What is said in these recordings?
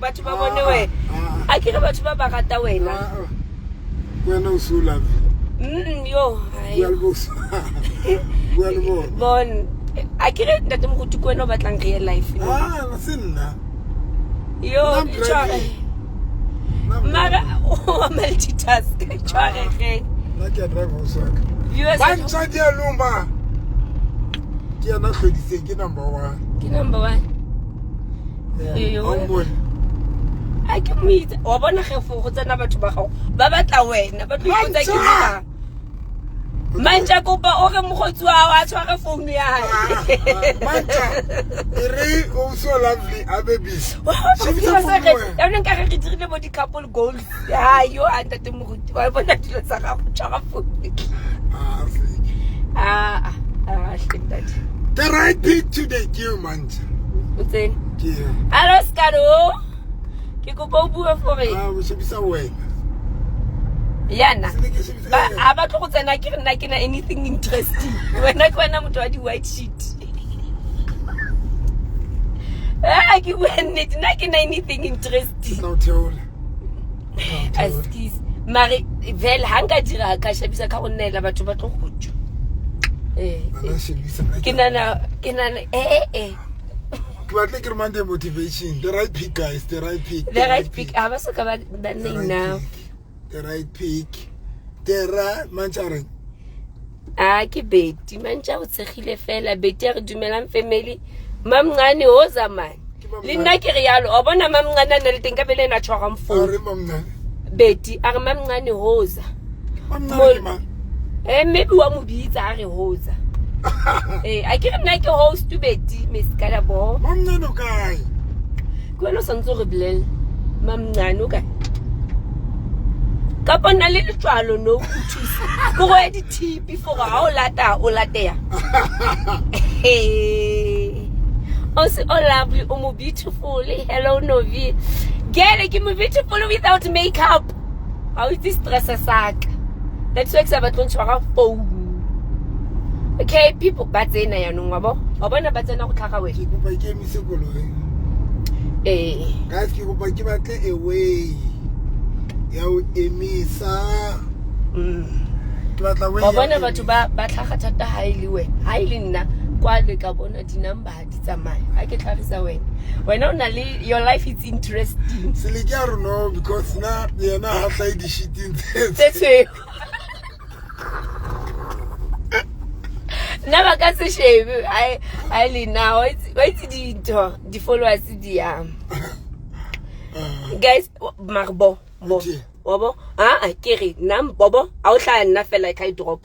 batho ba bone we a ke re batho ba ba rata wena wena o sula yo bon a ke re ntate mo go tukwena ba tlang real life sinna yo mara o multitask tshware ge la ke drive o saka ba ntsa ke lumba ke yana hlodiseng ke number 1 yo a ke moitse wa bona ge fo go tsena batho ba gago ba batla wena ba tlo itse ke nna manja kopa o re mogotsi wa tshware phone ya hae manja re o so lovely abebis ya nna ka re dirile bo di couple goals ya yo a ntate moruti wa bona dilo tsa gago tshwara phone shit the right pick today you manja utseni hello Skado ke kopa o bua for me o shebisa wena yana ba ba tlo go tsena ke nna ke na anything interesting wena ke wena motho wa di white sheet ke wena nna ke na anything interesting no tell excuse mari vel hanga dira ka shebisa ka go nnela batho ba tlo go tsho ke nana ke batla ke remande motivation the right pick guys the right pick aba so ka ba nne now the right pick terra manchare ke beti manja o tsegile fela beti re dumelang family mamngane ho zamane le nna ke re yalo o bona mamngane na le teng ka bele na tshwara mfo beti a re mamngane hoza maybe wa mo bitsa a re hoza a ke nna ke host beti Miss Kalabo mamngane o kae kwena santso re blel mamngane o kae ka bona le letswalo no thusa go go di tip for ga o latea also all lovely o beautiful hello Novi girl ke mo beautiful without makeup how is this stress saka that's why ke ba tlontshwa phone okay people ba tsena ya no ngwabo wa bona ba tsena go tlhaga we ke go ba ke misekolo guys ke go ba ke batle away ya o emisa ke batla we wa bona batho ba tlhaga thata ha ile we ha ile nna kwa le ka bona di number di tsamaya ha ke tlhagisa wena o na le your life is interesting sele ke a no because na yena ha tla di shitting tsetse na ba ka se shebe I le now wait di followers di guys marbo bobo kere nam bobo a o tla nna fela ka drop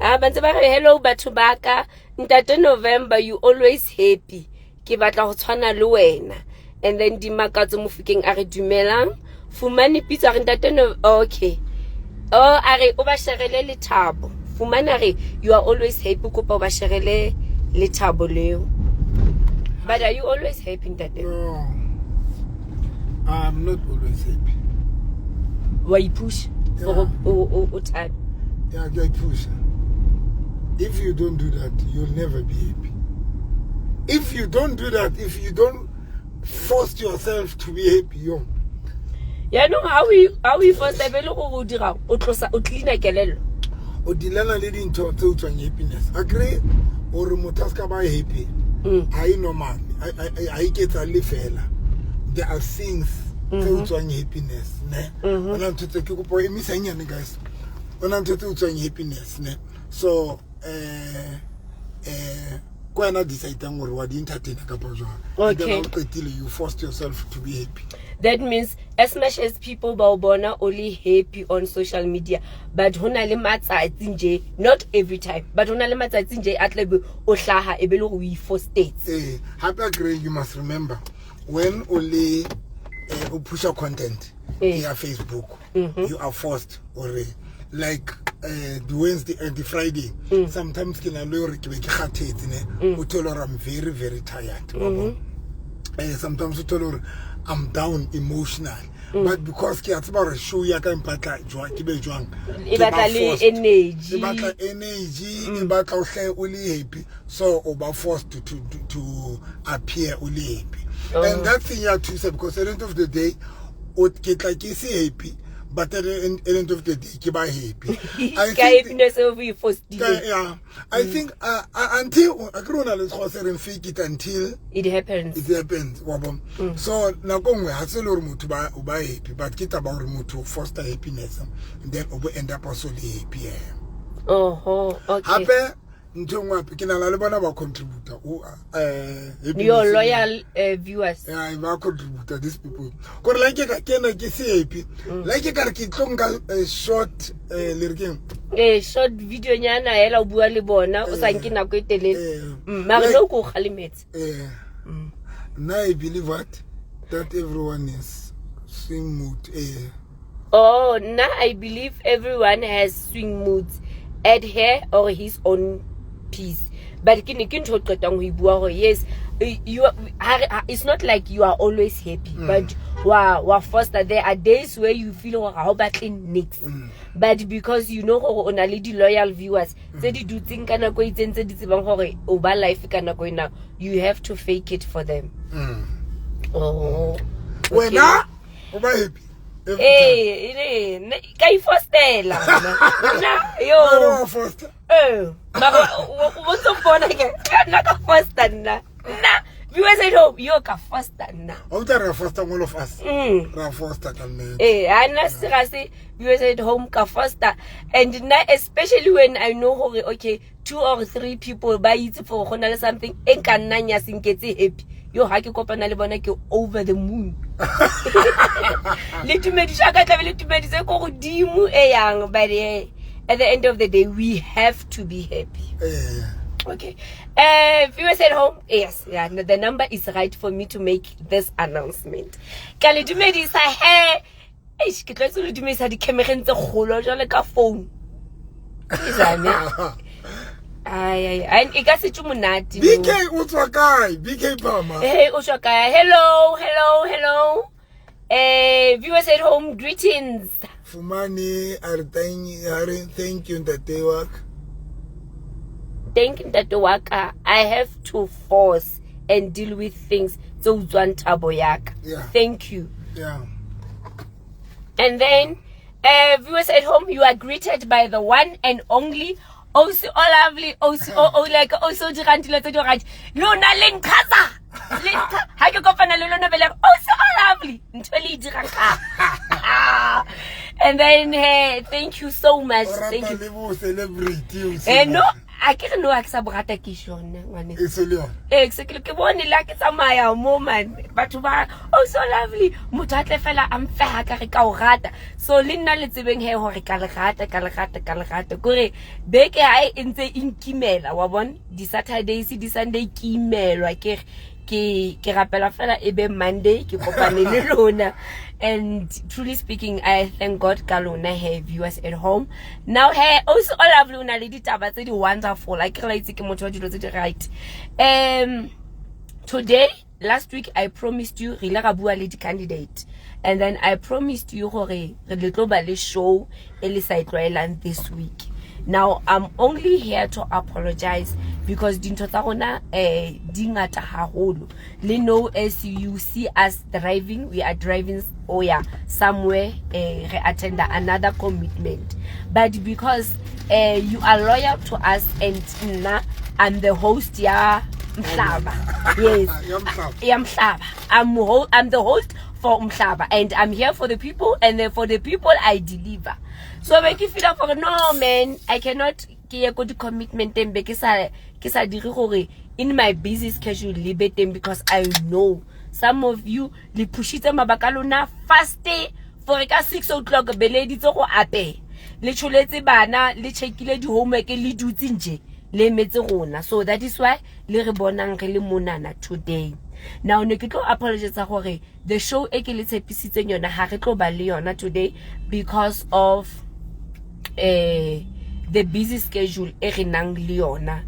ba ntse ba re hello batho baka ntate November you always happy ke batla go tshwana le wena and then di makatso mo fikeng a re dumelang fumane pitsa re ntate okay a re o ba sherele le thabo fumana re you are always happy kopa ba sherele le thabo leo but are you always happy ntate no I'm not always happy why push for o type yeah I push if you don't do that you'll never be happy if you don't do that if you don't force yourself to be happy yeah no how we first be le go dira o tlosa o clean kelelo o dilana le dintho tse o tswang happiness agree o re motho ba happy I normal I get a lefela there are things tse o tswang happiness ne ona ntse ke go po emisanyane guys ona ntse o tswang happiness ne so kwena decide ngore wa di entertain ka pa jwa okay you forced yourself to be happy that means as much as people ba bona only happy on social media but hona le matsatsi nje not every time but hona le matsatsi nje atlebe o hlaha e be le go for states happy agree you must remember when only push your content in your Facebook you are forced or like the Wednesday and the Friday sometimes can I lower ke be ke khathetse ne o tolo I'm very very tired sometimes you tell her I'm down emotional. But because ke a tseba re show ya ka impatla jwa ke be jwang e batla le energy e batla o hle o le happy, so o ba forced to appear o le happy. And that thing ya to say, because at the end of the day o ke tla ke se happy, but at the end of the day ke ba happy. I think happiness over you forced yeah, I think until I grow let's fake it until it happens. So na gongwe ha se le re motho ba happy, but ke taba re motho foster happiness, and then o end up also happy. Okay. Hape ntongwa ke na le bona ba contributor your loyal viewers. Yeah, ba contributor these people go like ke kena ke se happy, like ke ka re ke tlonga short short video nyana hela o bua le bona o sa nke nako e telele mara no go khalimetse. Now I believe that everyone is swing mood. Now I believe everyone has swing moods at her or his own peace. But yes, it's not like you are always happy, but wow, first there are days where you feel how badly next. But because you know only the loyal viewers, you have to fake it for them. When happy. Kai fostela yo foster what's up for na foster na viewers at home yo ka foster na foster all of us foster ana seriously viewers at home ka foster, and now especially when I know okay 2 or 3 people ba itse for gona le something en ka nna nya sinketse happy yo ha ke kopana le bona ke over the moon le tumedisha ka tla le tumedise ko godimo e yang, but at the end of the day we have to be happy. Okay, viewers at home, yes, yeah, the number is right for me to make this announcement. Ka le tumedisa ke tla se le tumedisa di camera tse kgolo jwale ka phone izame ay e ka se tsumunati BK utswa kai BK Pama utswa kai hello viewers at home, greetings Fumani thank you Ntate Waka. Thank you Ntate Waka. I have to force and deal with things so utswa ntabo yaka. Thank you. Yeah. And then viewers at home, you are greeted by the one and only also lovely, also like also dirantile tse di right. Lona lenkaza. Ha ke kopana le lona bele also lovely. Ntweli diraka. And then thank you so much. Thank you. Celebrity. No, I can't know aksa brata kishon ngwane. Exactly. Ke bone la ke tsamaya mo man. Batho ba so lovely. Motho a tle fela a mfa ka re ka o rata. So le nna le tsebeng hore ka le rata. Kore beke ha e ntse inkimela wa bona di Saturdays di Sunday ke imelwa ke rapela fela ebe Monday ke kopane le lona. And truly speaking, I thank God Kalona have viewers at home. Now also all of Luna lady taba tse di wonderful. Like ke motho wa dilo tse di right. Today, last week I promised you re la bua le di candidate. And then I promised you hore re le tlo ba le show ele sa itlwaelang this week. Now I'm only here to apologize because dintho tsa rona di ngata haholo. Le know as you see us driving, we are driving somewhere re attend another commitment, but because you are loyal to us and I'm the host Mhlaba. Yes, Mhlaba. I'm the host for Mhlaba, and I'm here for the people, and then for the people I deliver. So I make you feel like, no man, I cannot get the commitment in my busy schedule because I know some of you li pushitse mabakalona faste for 6 o'clock beledi tso go ape le tshuletse bana le checkile di homework le dutse nje le metse rona. So that is why le re bonang re le monana today. Now ne ke tlo apologize gore the show e ke le tshepisitseng yona ha re tlo ba le yona today because of the busy schedule e re nang le yona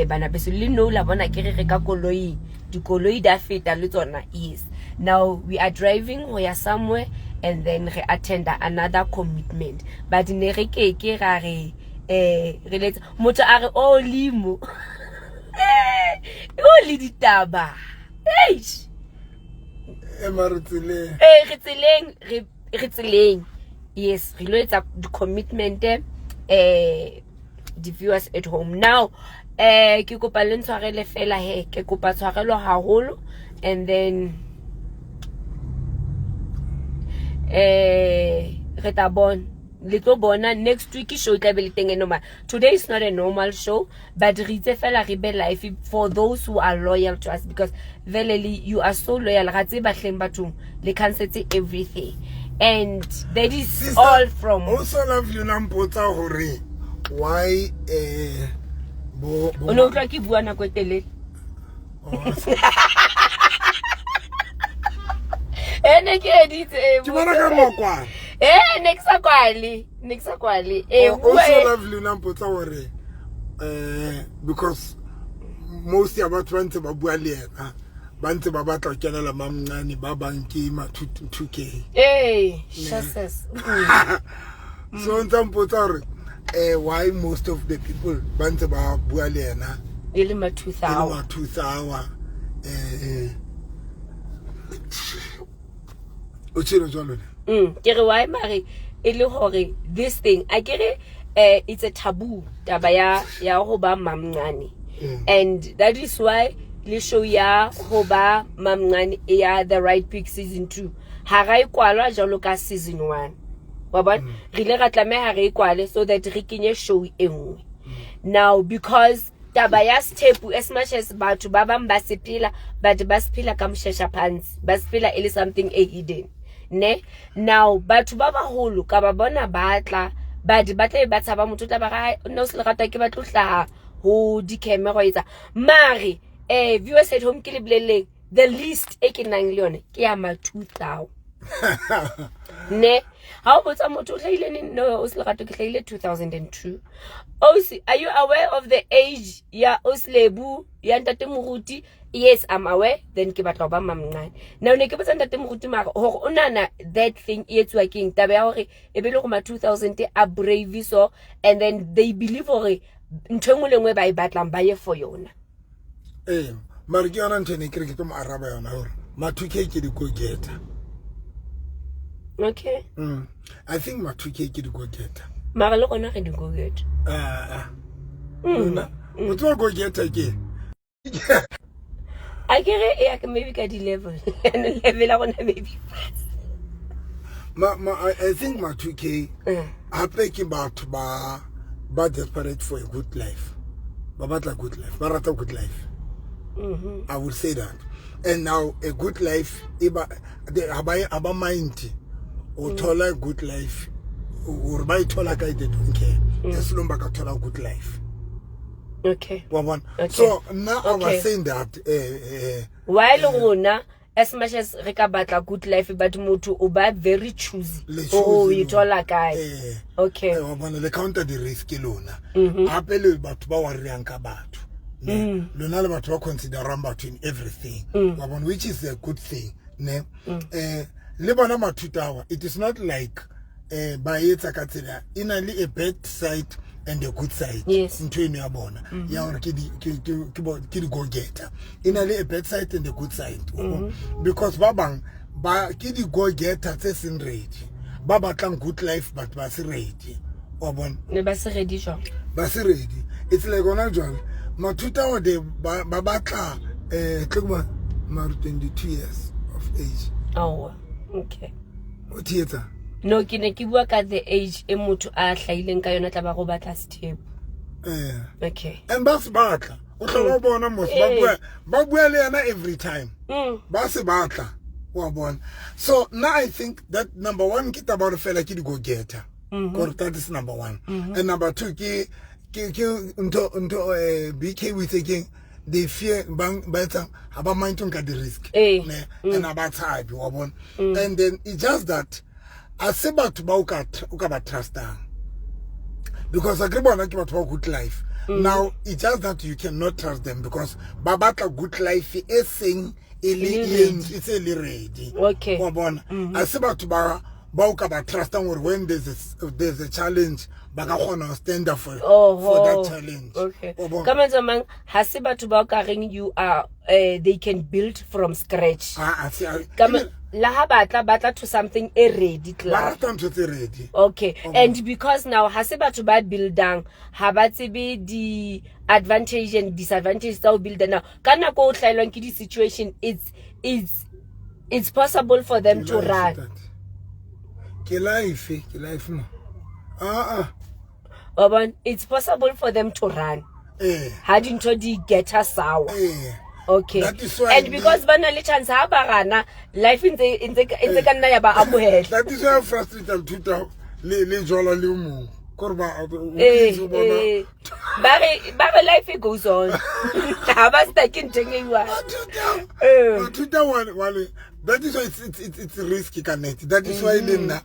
bana beso le no la bona ke re ka koloi dikoloi da feta le tsona, yes. Now we are driving, we are somewhere, and then we attend another commitment. But ne re ke ra re let's motho a re o limo o le ditaba eish re tseleng yes re lo etsa the commitment the viewers at home now ke kopa le ntshwarele fela he ke kopa tshwarelo haholo and then re ta bona little bona next week show normal. Today is not a normal show, but re fela re be live for those who are loyal to us because verily you are so loyal. Ratse ba hleng bathong le cancel everything, and that is sister, all from. Also love you nampotsa hore why bo no tla ke bua na kwetele. Ene ke edit ke bona ka mokwa next kwali also lovely nampotsa hore because most ya batho bantse ba bua le yena bantse ba batla kenela mamncane ba banki ma 2k Jesus so ntampotsa hore why most of the people bantse ba bua le yena ile ma 2000 kere why mare ele hore this thing I get it it's a taboo taba ya ho ba mamncane and that is why le show ya ho ba mamncane ya the right pick season 2 ha ra ikwalwa jalo ka season 1 wa bona re le ra tlameha re ikwale so that re kenye show engwe now because taba ya step as much as batho ba bang ba sepila but ba sepila ka mshesha pants ba sepila ile something hidden ne now batho ba baholo ka ba bona batla ba tla ba tshaba motho tla ba ga no se le rata ke ba tlotla ho di camera etsa mare viewers at home ke le bleleng the least e ke nang le yone ke ya ma 2000 ne how botsa motho hlaile ni no o se le rata ke hlaile 2002 Osi, are you aware of the age ya Oslebu ya ntate Moruti? Yes, I'm aware. Then ke batla ba mamncane. Now ne ke botsa ntate Moruti mara hore o nana that thing etswa king taba ya hore e be le go ma 2000 a brave so and then they believe hore ntwengwe lengwe ba e batlang ba ye for yona. Mara ke yona ntene ke re ke mo araba yona hore ma 2k ke di go get. Okay. I think ma 2k ke di go get. Mara le gona ge di go get. What go get again? I get maybe get the level. And level I want maybe fast. I think my 2k I think about ba desperate for a good life. But a good life. But a good life. I would say that. And now a good life aba mind or tola good life or by tola guy they don't care. Just lumba ka tola good life. Okay. Okay. So now I was saying that while Rona, as much as Rika batla good life, but Mutu Uba very choosy. Oh, you told like guy. Okay. The counter the risk alone. Apple but Bawarianka Batu. Lunala but consider Ramba in everything. Which is a good thing. Lebanama 2 it is not like by it in a bad side and the good side. Yes. In train your bona. Ya kid go get. In a bad side and the good side. Because Babang ba kid go get in rate. Baba can good life but basi ready. Obon. Ne basi ready jo. Basi ready. It's like on a job. Ma 2000 de babaka klugma ma 22 years of age. Oh, okay. What theater? No, ke ne ke bua ka the age e motho a hlaileng ka yona tla ba go batla step. Okay. And that's batla. O tla bona mo ba bua le yana every time. Ba se batla. Wa bona. So now I think that number 1 kita about fela ki go getter. That is number 1. And number 2 ki unto BK with again they fear bang better about mind to get the risk. And about type wa bona. And then it's just that I say about ukaba trust down. because I agree on about good life. Now it's just that you cannot trust them because babata good life is saying it's ready. Okay. I see about Bauka trust them when there's a challenge, but I want to stand up for that challenge. Okay. Come on, Zamang. Hasiba to Bauka you are they can build from scratch. Come on. Laha batla to something ready. Okay. And because now hasiba to buy building, habati be the advantage and disadvantage of builder now. Kana go the situation it's possible for them to run. It's possible for them to run. Hadn't to get us sour. Okay. And because banally chance habarana life in the kanna ba amuhela. That is why I'm frustrated to le Mjolo le mo. Korba bare life it goes on. Haba stuck in thinking one. That is why it's risky connect. That is why then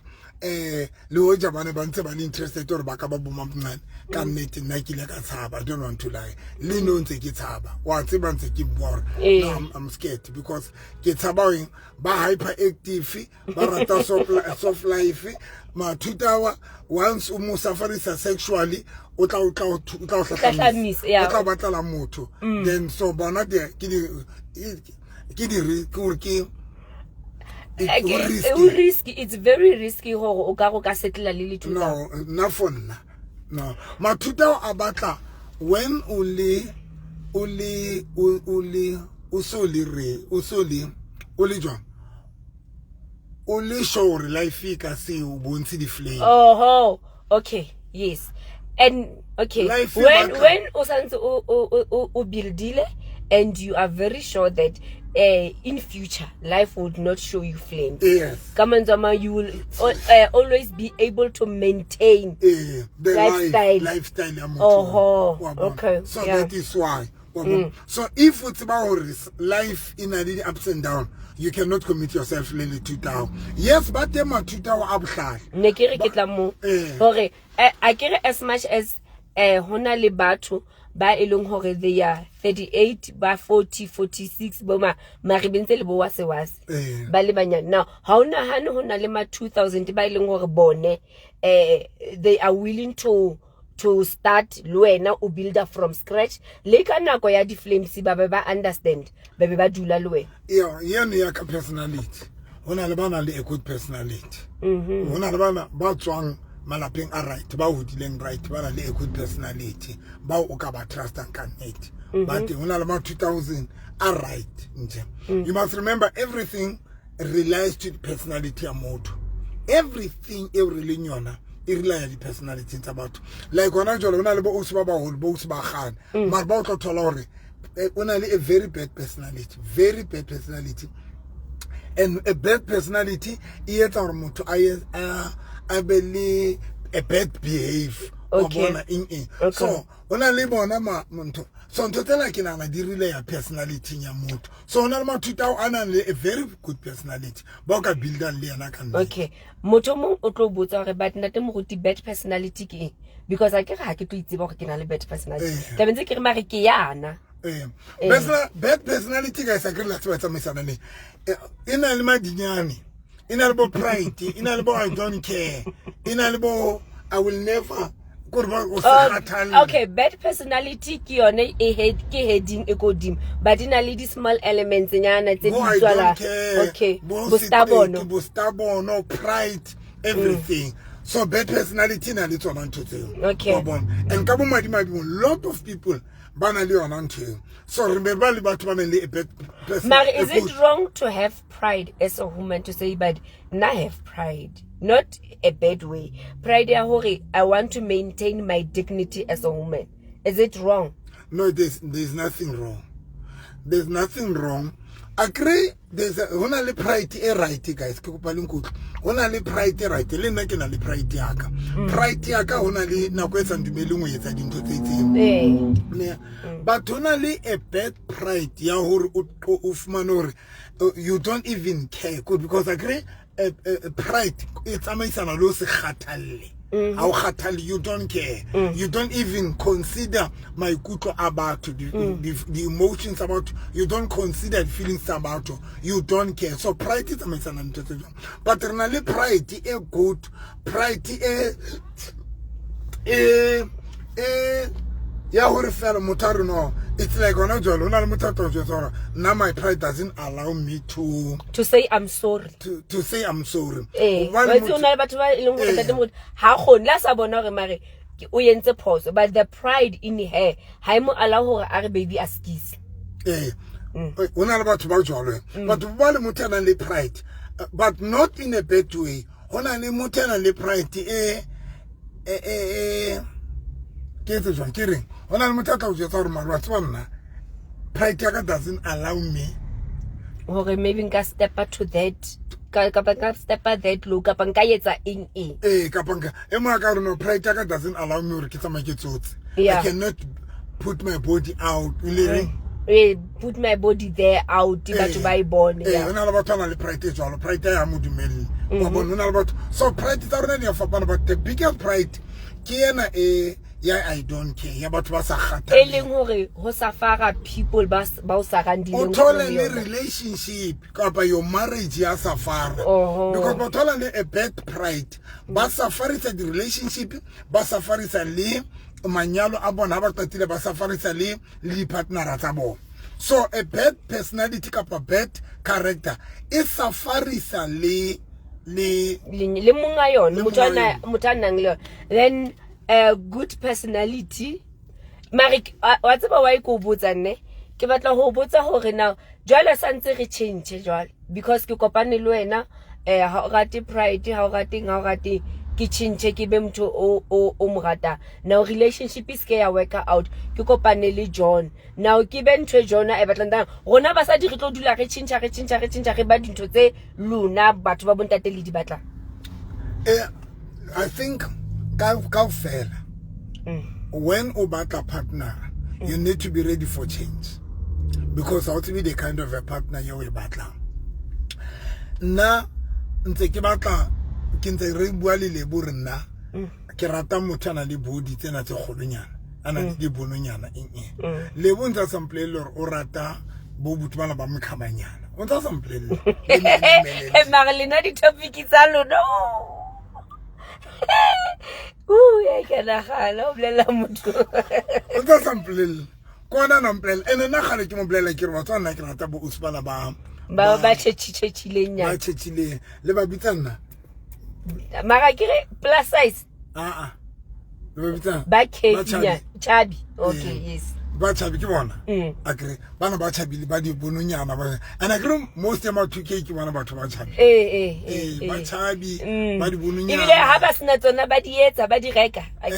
Leo Jabane Banse interested or Bakababumman can net in Nike like a sab. I don't want to lie. Lino take it harbor. Once even take it more. I'm scared because it's about by hyperactive, barata soft life, my 2 hours once safari sexually, then so Bonade Kidi it's very risky ho ka settle lili to no not fun no matuta abata when only John only show life ka see won't see the flame. Oh okay, yes. And okay, life when o buildile and you are very sure that in future life would not show you flames. Yes. Come on, Zama, you will always be able to maintain the lifestyle. Okay. So that is why. So if it's about life in a ups and down, you cannot commit yourself really to down. Yes, but them are 2 hours outside. Nekere kitlamo. Okay. I care as much as hona le batho ba elong hore they are 38 ba 40 46 boma maribentse le bo wase ba le banyana now hauna hano hona le ma 2000 ba elong hore bone they are willing to start luena o builder from scratch le ka nako ya di flames ba understand ba be ba dula luena ya ka personality hona le bana le a good personality hona le bana ba tswang malapeng a right ba hodileng right ba le a good personality ba o ka ba trust and connect but hona le ma 2000 are right nje you must remember everything relies to the personality ya motho everything every nyona it relies on the personality it's about like ona jolo hona le bo o se ba holo bo se ba gana maar ba o tlo thola hore hona le a very bad personality and a bad personality is our motto I believe a bad behave. Okay. So when I live on a monto, so total like in a relay a personality in your mood. So on a 2000 a very good personality. Boka build and learn. Okay. Motomo otobuta but not a bad personality ki because I can't hack it to a bad personality. Tabenze kirmarikiana. Bad personality guys I can let what I'm saying. In Alma Dignani. In elbow pride, in elbow I don't care. In elbow I will never okay, bad personality ki one e heading e go dim, but in a little small elements nyana tse di okay. Bostabono, pride, everything. So bad personality na little on to tell. Okay. And kabo madi lot of people banally on until. So remember about one a bad personality. Is it wrong to have pride as a woman to say, but not have pride? Not a bad way. Pride I want to maintain my dignity as a woman. Is it wrong? No, there's nothing wrong. There's nothing wrong. Agree, there's only pride right, guys. Only pride right. Le nna ke na le pride yaka. Pride yaka only na go etsa dumeleng o etsa dintho tse tseng. But only a bad pride ya hore o fumana hore you don't even care because agree pride it's amaisana lo se kgathalle How khathali, you don't care. You don't even consider my kuto about the emotions about you don't consider feelings about you don't care. So pride is amazing. But really pride is good. Pride is it's like now my pride doesn't allow me to say I'm sorry. To say I'm sorry. But the pride in her, allow her baby askis. But one pride, but not in a bad way. Only pride pride doesn't allow me. Or maybe can step up to that. Step at that look up and pride doesn't allow me to I cannot put my body out. Put my body there out to buy born. So pride is already a but the biggest pride I don't care about what's people relationship your marriage because a bad pride but safari the relationship but safari manyalo safari partner so a bad personality a bad character is safari then a good personality. Marik, what's about why go bootsane? Ke batla ho botsa hore now jwale santse re change jwale because ke kopane le wena ha o rate pride ha o rate ke change ke be motho o morata now relationship is ke ya work out ke kopane le John now ke be ntwe John e batlana rona ba sa di re tlo dula re change re ba dintho tse luna batho ba bontate le di batla. I think when obata partner, you need to be ready for change because ultimately the kind of a partner you will battle. Na ntse batla kintse re bua le leburna ke rata motho le body tsena tse kgolonyana ana di bononyana le bontsha sample le o rata bo butwana ba mkhamanyana ontsha sample le Marilena di topic tsa lona. I can't hello, Bella Mutu. What's sample? Kona namplel, and then I had to like your water like a tabu uspana bam. Baba Chilena. Chile, Leva Bitana. Marakire plus size. Back Chabi. Okay, yes. Bacha Bikona. Agree. One about Chabi, Badi Bununya, and I grew most about 2 cake one about too much. Bachabi, Badi Bununya. If you have us not on nobody yet, about the Reka. I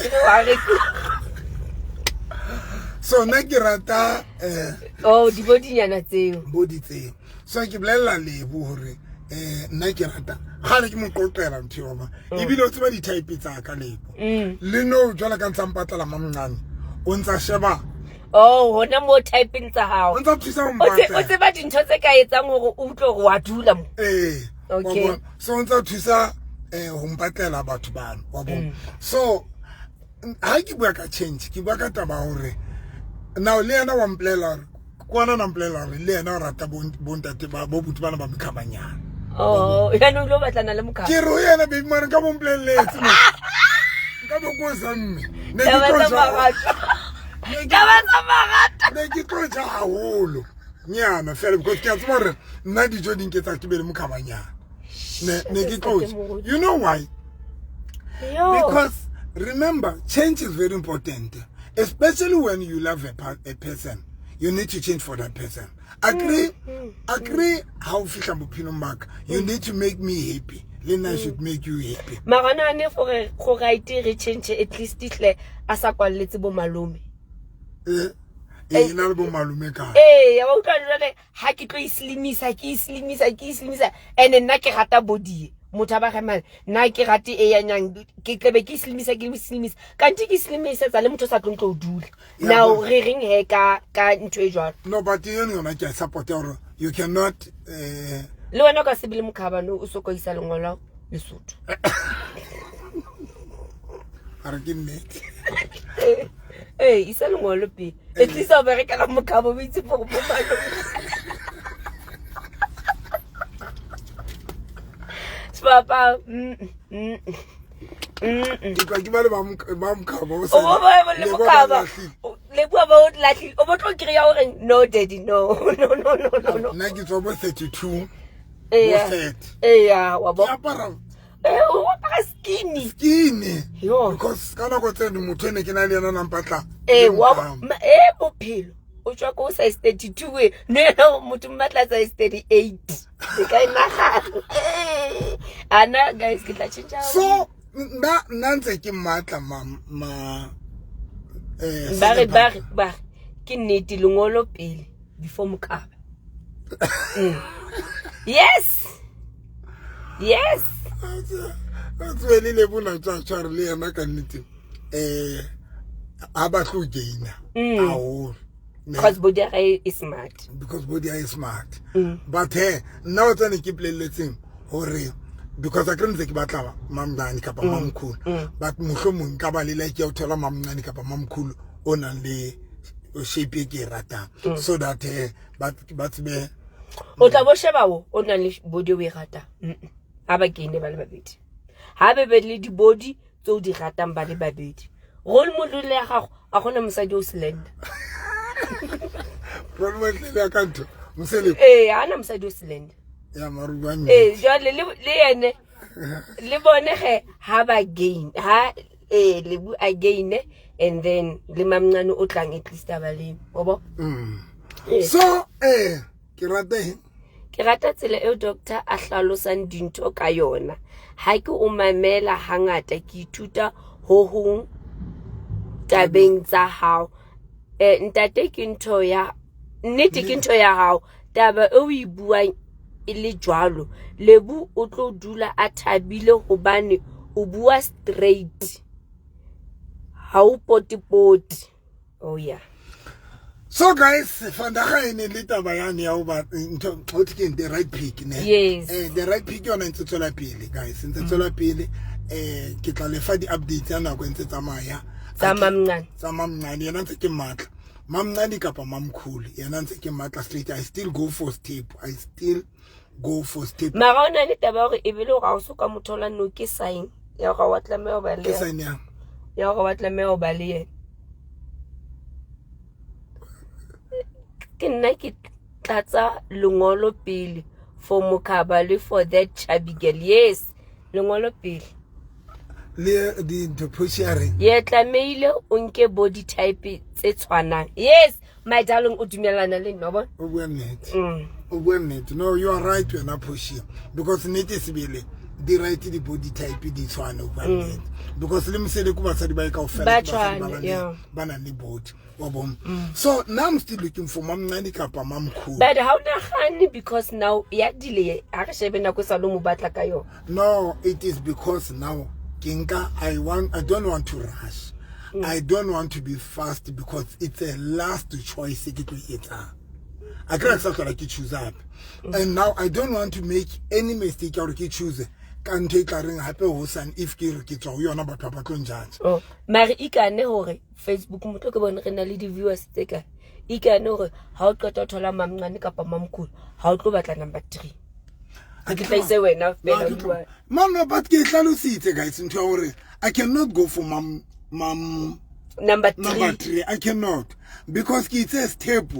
So Nagirata, oh, the body and body say. So I keep Lella Buhuri, Nagirata. Halikim Cotel and Tioma. If you don't very type it, I can leave. Lino, Jolakan Sampatala Mamman, Unza Sheba. Oh, no more typing the house. What's about in Tosaka? It's what do them? Okay. So, Tisa, Humpatella about ban. So, I keep work a change, keep work at Tabaure. Now, Leona one player, Quana and player, Leona Ratabunta Bobutana Cabanya. Oh, you don't know what an alamuka. Kiruana big man, come on, play late. Come on, go some. You know why? Because remember, change is very important, especially when you love a person. You need to change for that person. Agree how you need to make me happy. Lena should make you happy. Marana ne for change at least as a quality bo malome. Slimisa, and then Nakata body. Mutabaman, Nike Rati Yang, Kikabeki Slimis, can't take Slimis as a limit to Sakunto do. Now, ring Heka can't treasure. No, but you know, like a supporter, you cannot. Loanoka Sibilim Cabano, Usoko Salongola, you suit. are ke nnete isa lengolo pele at least o bereka la mokabo o itse for go malo Papa ke ba le ba mokabo le bua ba o latlhile o botlo kry ya gore no daddy no nna ke tswa bo 32 wa bo apara skinny because kana go tsene motho ne ke na le yena nampatla bophelo o tswa ko size 32 no yena motho mmatla size 38 ke ka inagana ana guys ke tla chincha so nantse ke matla ba ke nnete lengolo pele before mokaba yes that's really le bona tsa le yana ka nnete aba tlo gaina because body is smart but now it's an keep letseng hore because I can't say batla mamngani kapa mamkhulu but mohlomong ka ba le like ya uthola mamngani kapa mamkhulu ona le shape e ke rata so that but be o tla bo sheba o na le body o e rata ha ba kene ba le babedi ha be le di body tso di ratang ba le babedi role model ya gago a gona mosadi o slender role model ya kanto mosele ana mosadi o slender ya marubani jwale le ene le bone ge ha ba gain ha le bu again and then le mamncane o tlang at least ba le obo so ke rata tsela e doctor a hlalosang dintho ka yona ha ke o mamela hangata ke ithuta ho hong tabeng tsa hao ntate ke ntho ya nnete ke ntho ya hao taba e o e buang ile jwalo lebu o tlo dula a thabile hobane o bua straight ha o potipoti so guys fandaga ene le taba yana ya o ba ntho ke the right pick ne the right pick yona ntse tsola pele guys ntse tsola pele ke tla le fa di updates yana go ntse tsamaya tsa mamncane yena ntse ke matla mamncane kapa mamkhulu yena ntse ke matla straight I still go for step mara ona le taba gore e bile go ga o soka mothola no ke sign ya go wa tlameo ba le ya go wa tlameo ba le ke nna ke tlatsa lengolo pele for mokaba le for that chubby girl lengolo pele le di pushiering ye tlameile o nke body type tse tshwanang my darling o dumelana le nno o bua nnete no you are right when I push you because net is bile di right di body type di tshwana o bua nnete because le msele ku basadi ba ka ofela bana le body so now I'm still looking for mamncane kapa mamkhulu but how na gane because now ya dile a re shebe na go sa lo mo batla ka yo no it is because now Kinga I don't want to rush I don't want to be fast because it's a last choice I can't exactly like you choose up and now I don't want to make any mistake or you choose can take a ring happy hosan if you get your number to judge mari ikane hore Facebook motho ke bone re na le di viewers tse ka ikane hore ha o qeta thola mamncane kapa mamkhulu ha o tlo batla number 3 I can say when now no but ke hlalositse guys ntho ya hore I cannot go for number 3 I cannot because ke itse step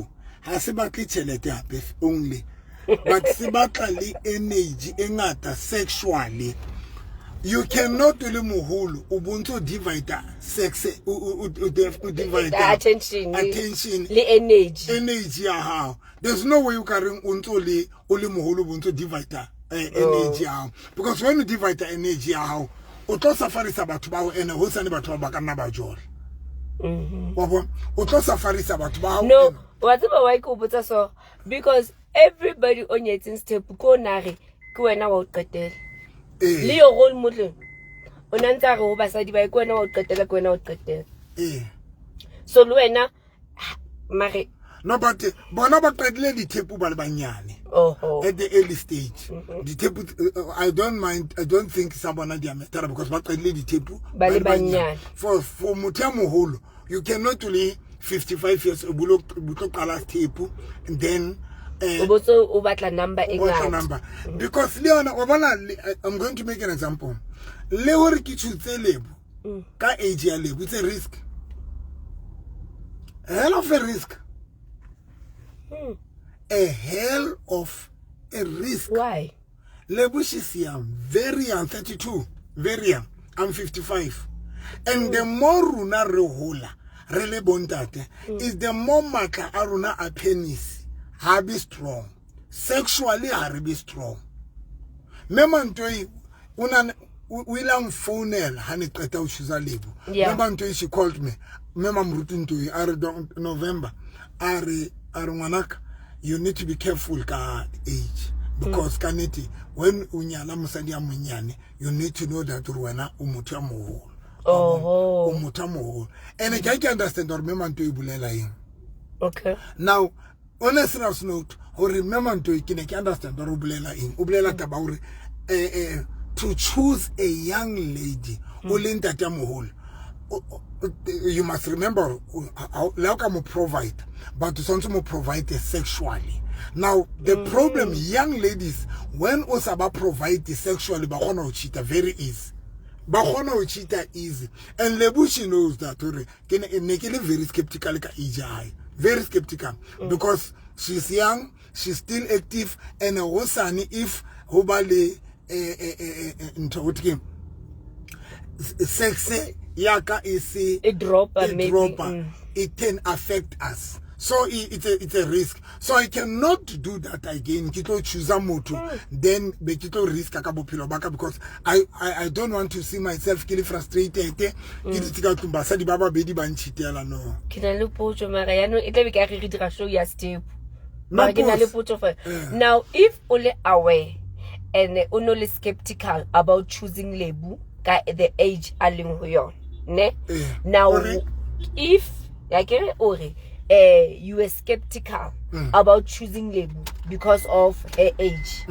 ha se batle tšhelete hape only but se batla le energy engata sexually you cannot le moholo o bontsho divide sex divide attention le energy ya how there's no way you can unto le o le moholo bontsho divide energy how because when you divide energy how o tlo safarisa batho ba o ene ho sane batho ba ka nna ba jole o tlo safarisa batho ba o no whatever why go botsa so because everybody on your step ko nare ke wena wa o qetela le yo role model o nantsa re ho basadi ba ke wena wa o qetela ke wena wa o qetela so le wena mare No, but bona ba qedile ditepu ba le banyane. At the early stage. Ditepu, I don't think sabona dia metara because ba qedile ditepu ba le banyane. For motho moholo, you cannot only 55 years bulo qala tepu and then number because Leona I'm going to make an example. Le ki tshutse lebu ka age ya lebu, it's a risk. A hell of a risk. A hell of a risk. Why? Lebush is young, very young, 32, very young. I'm 55. And the more runa rehola, really bondate, is the more maka aruna a penis, be strong. Sexually, be strong. Memantoi, William Fonel, Hanikata Shuza Lebu. Memantoi, she called me. Memam routine to November. Arwanaka, you need to be careful ka age because kaneti when unyala musania munyani, you need to know that ruwana umutamu. Umutamu. And I can understand or remember to ibulela. Okay. Now, on a serious note, or remember to can understand or ubulela tabauri to choose a young lady who lent at hole. You must remember how come provide, but to sometimes provide sexually. Now the problem, young ladies, when Osaba provide sexually, Bahono cheat very easy. Bahono cheat easy, and Lebushi knows that. Nekele very skeptical, very skeptical because she's young, she's still active, and Osani if Hobale into sex. Yaka is a dropper, it can affect us. So it's a risk. So I cannot do that again. Kito choose a moto, then be kito risk akabopilo baka because I don't want to see myself getting frustrated. Kito tumbasa di baba bedi banchitela no. Kinalu pocho Mariano, it will be a show ya step. Now, if only aware and only skeptical about choosing lebu at the age aling ne now if you are skeptical about choosing lebu because of her age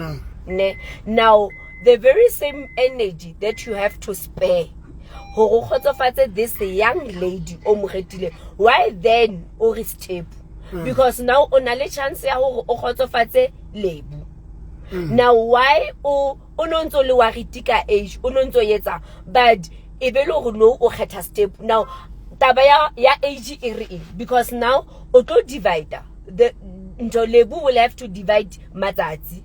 ne now the very same energy that you have to spare this young lady why then or step because now on a chance ya lebu now why unonzo le waritika age unonzo yetsa but ebelo no o khetha step now taba ya age iri because now auto divider the ntolebu will have to divide matsatsi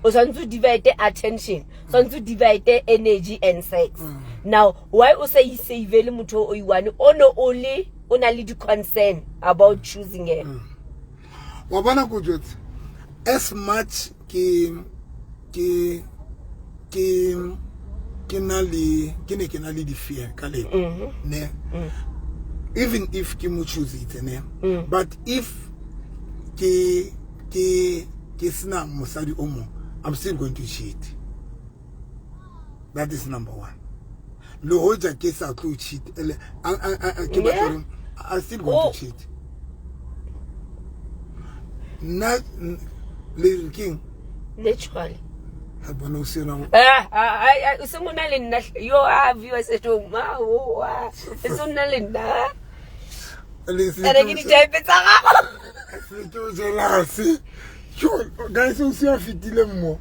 o to divide attention to divide energy and sex now why o say save le motho o iwane ono only only the concern about choosing her wabana kujot as much ki kenali di fear kale ne even if kimu choose it ne but if ki sna musadi omo I'm still going to cheat. That is number one. Lohoja kesa to cheat I'm still going to cheat. Not little king literally you are viewers at home. It's guys, you see a fit dilemma.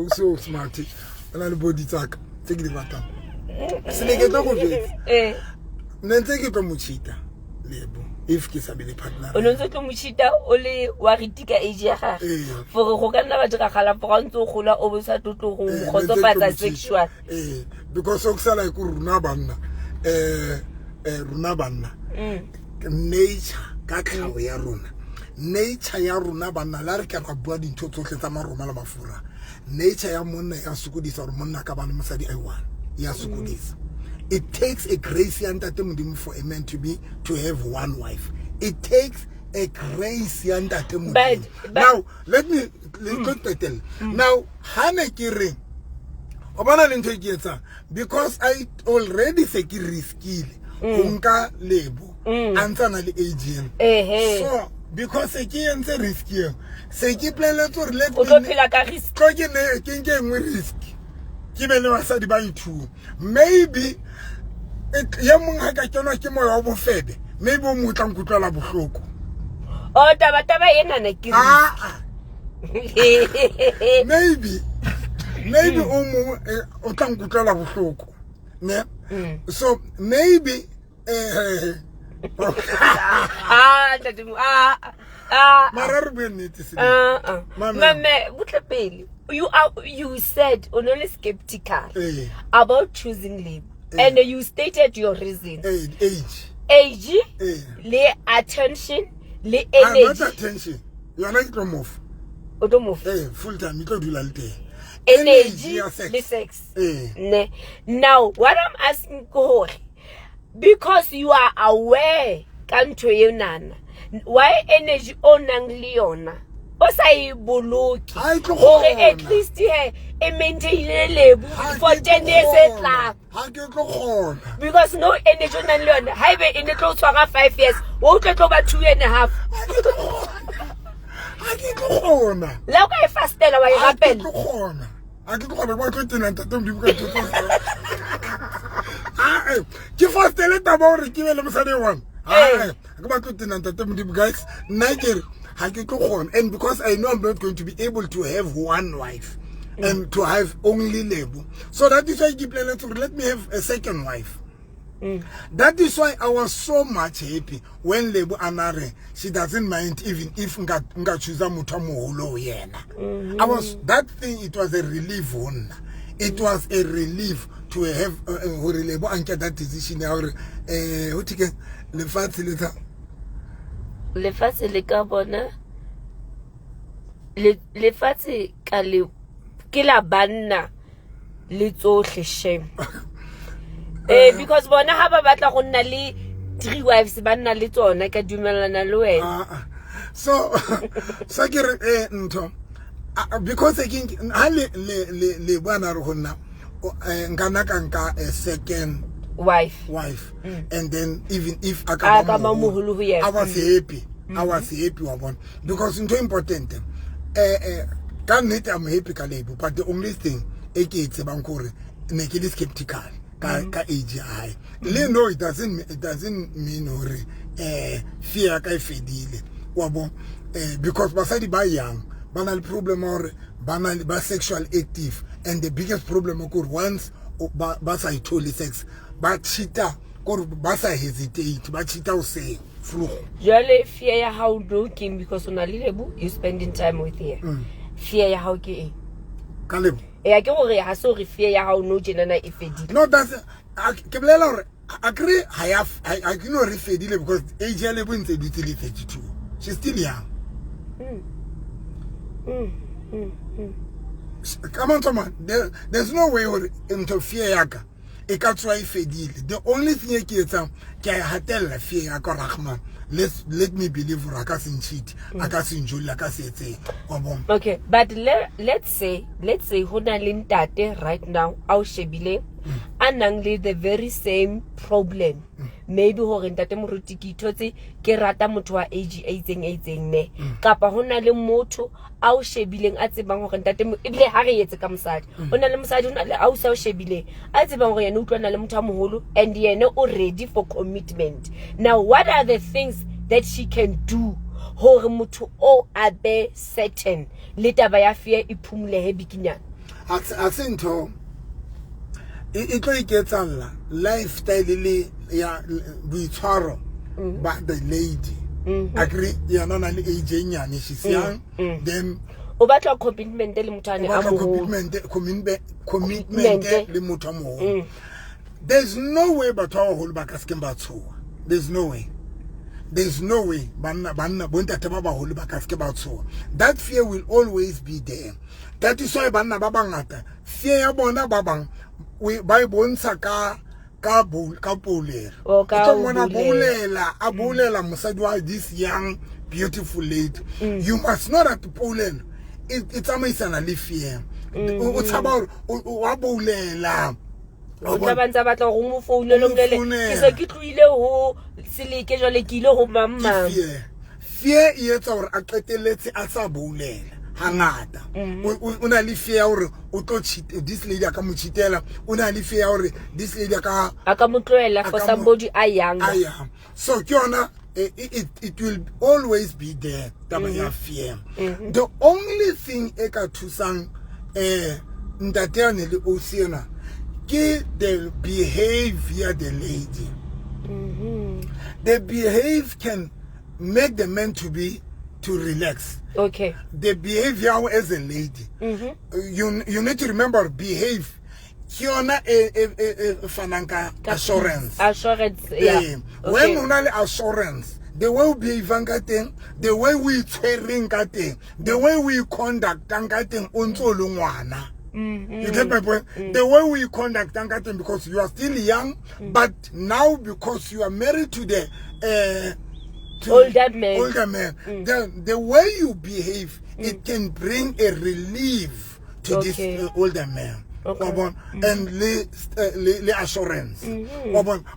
So smart. And I'll body talk. Take the matter. Take it to Muchita. If Kisabili partner. Ononzo to Muchita, only Waritika Asia. For Hogana Jacala Pronto, Hula over to sexual. Because Oxala Runabana. Runabana. Nature, Kaka, Yaruna. Nature yaruna bana larika abwadi ntoto ketama romala mafura. Nature ya mona ya sukudis or mona kabana musadi ewan. Ya sukudis. It takes a grace for a man to have one wife. It takes a grace yanda temo. But Now let me tell. Now hana kiring obana le ntho ke etsa because I already say ke risky unka lebo antsana le agent. So because ke entse risky se ke plela tsore let o tlo phela ka risk ko ke ne ke nke ngwe risk ke be le basadi ba ithu maybe ya mong ha ka tsona ke moya wa bofebe maybe o motla nkutlwa bohloko o taba ena na ke maybe o mo o tla nkutlwa bohloko ne so maybe you said only skeptical about choosing labor and you stated your reason. Age, le attention, le energy. Not attention. You are not to move. Full time. You can do that. Energy, le sex. Now, what I'm asking for, because you are aware, country nana, why energy onang leona? Osai boloki, or at least here, a maintain level for 10 years at because no energy on leon, have in the close for 5 years, won't get over 2.5. I get on. Like I fast tell what happened. I get on the continent. I don't do it. Give us the letter about it. Give them one. I go back to the guys. Niger. And because I know I'm not going to be able to have one wife and to have only labor, so that is why I keep let me have a second wife. That is why I was so much happy when labor anare she doesn't mind even if nga choose mutamuholo yena. I was that thing. It was a relief one. It was a relief to have labor and get that decision. What you get the facility. Le fatshe le ka bona le fatshe ka le ke la banna le tsohle shame because bona ha ba batla go nna le 3 wives ba nna le tsona ka dumelana le wena so ke re ntho because again ha le bana re gonna ngana ka nka a second wife and then even if I was happy I was happy one because it's important I'm happy but the only thing it's bankore make it skeptical ka age high no it doesn't mean or fear ka fedile wabo because basadi ba young banal problem or banal ba sexual active and the biggest problem occur once ba sa itoli sex but cheater or basa hesitate but cheater will say flu jale fear ya how looking because on a lebu you spending time with here fear ya how ke kalebo ke gore ha so re fear ya how no jenana ifedile no that's ke blela gore agree I can not refedile because age ya lebo ntse ditile 32 she's still young come on someone there's no way or interfere yaka. The only thing I can tell fear let me believe I can't cheat, I can't Julie, I can't say okay, but let's say Honalin Tate right now, our Shebile, and the very same problem. Maybe Horentate Murutiki Toti, Kerata Mutua age 18 ne. Kapa Honale Moto, our Shebiling at the Bang Horentate, Ible Harriet Kamsad, Honalem Sadun, our Shebile, at the Bang Nutran Tamuhulu, and the no already for commitment. Now, what are the things that she can do? Horemutu o abe certain. Later by a fear ipumle hebikinya. I think to it gets on lifestyle ya buitaro but the lady agree ya not an age and she's young then obatla commitment le mutane commitment le mutamo. There's no way but our whole back asking about so there's no way banna hold back ask about so that fear will always be there. That is why banna babangata fear bona babang we by bonsaka ka boulela O ka boulela mosadi wa this young beautiful lady. You must know that boulela it's amaisana le fear. O tsaba wa boulela o tlabanza batla go mo founa lo mlele ke se ke tloile ho seleke jwale ke ile ho mamma fear e etsa hore a qeteletse a sa boulela hangata una le fear hore o tlo cheat this lady aka mo cheatela una le fear hore this lady aka mo tloela for somebody a young so ke yona it will always be there taba ya fear. The only thing e ka thusang ntateane le Oceana ke the behavior the lady. The behavior can make the man to relax. Okay. The behavior as a lady. You need to remember behave. Kiona fananka assurance. Assurance, yeah. When only assurance, the way we behave thing, the way we treating thing, the way we conduct thing unto lungwana. You get my point? The way we conduct thing because you are still young, but now because you are married to the older man. The way you behave, it can bring a relief to this older man. Okay. And the assurance.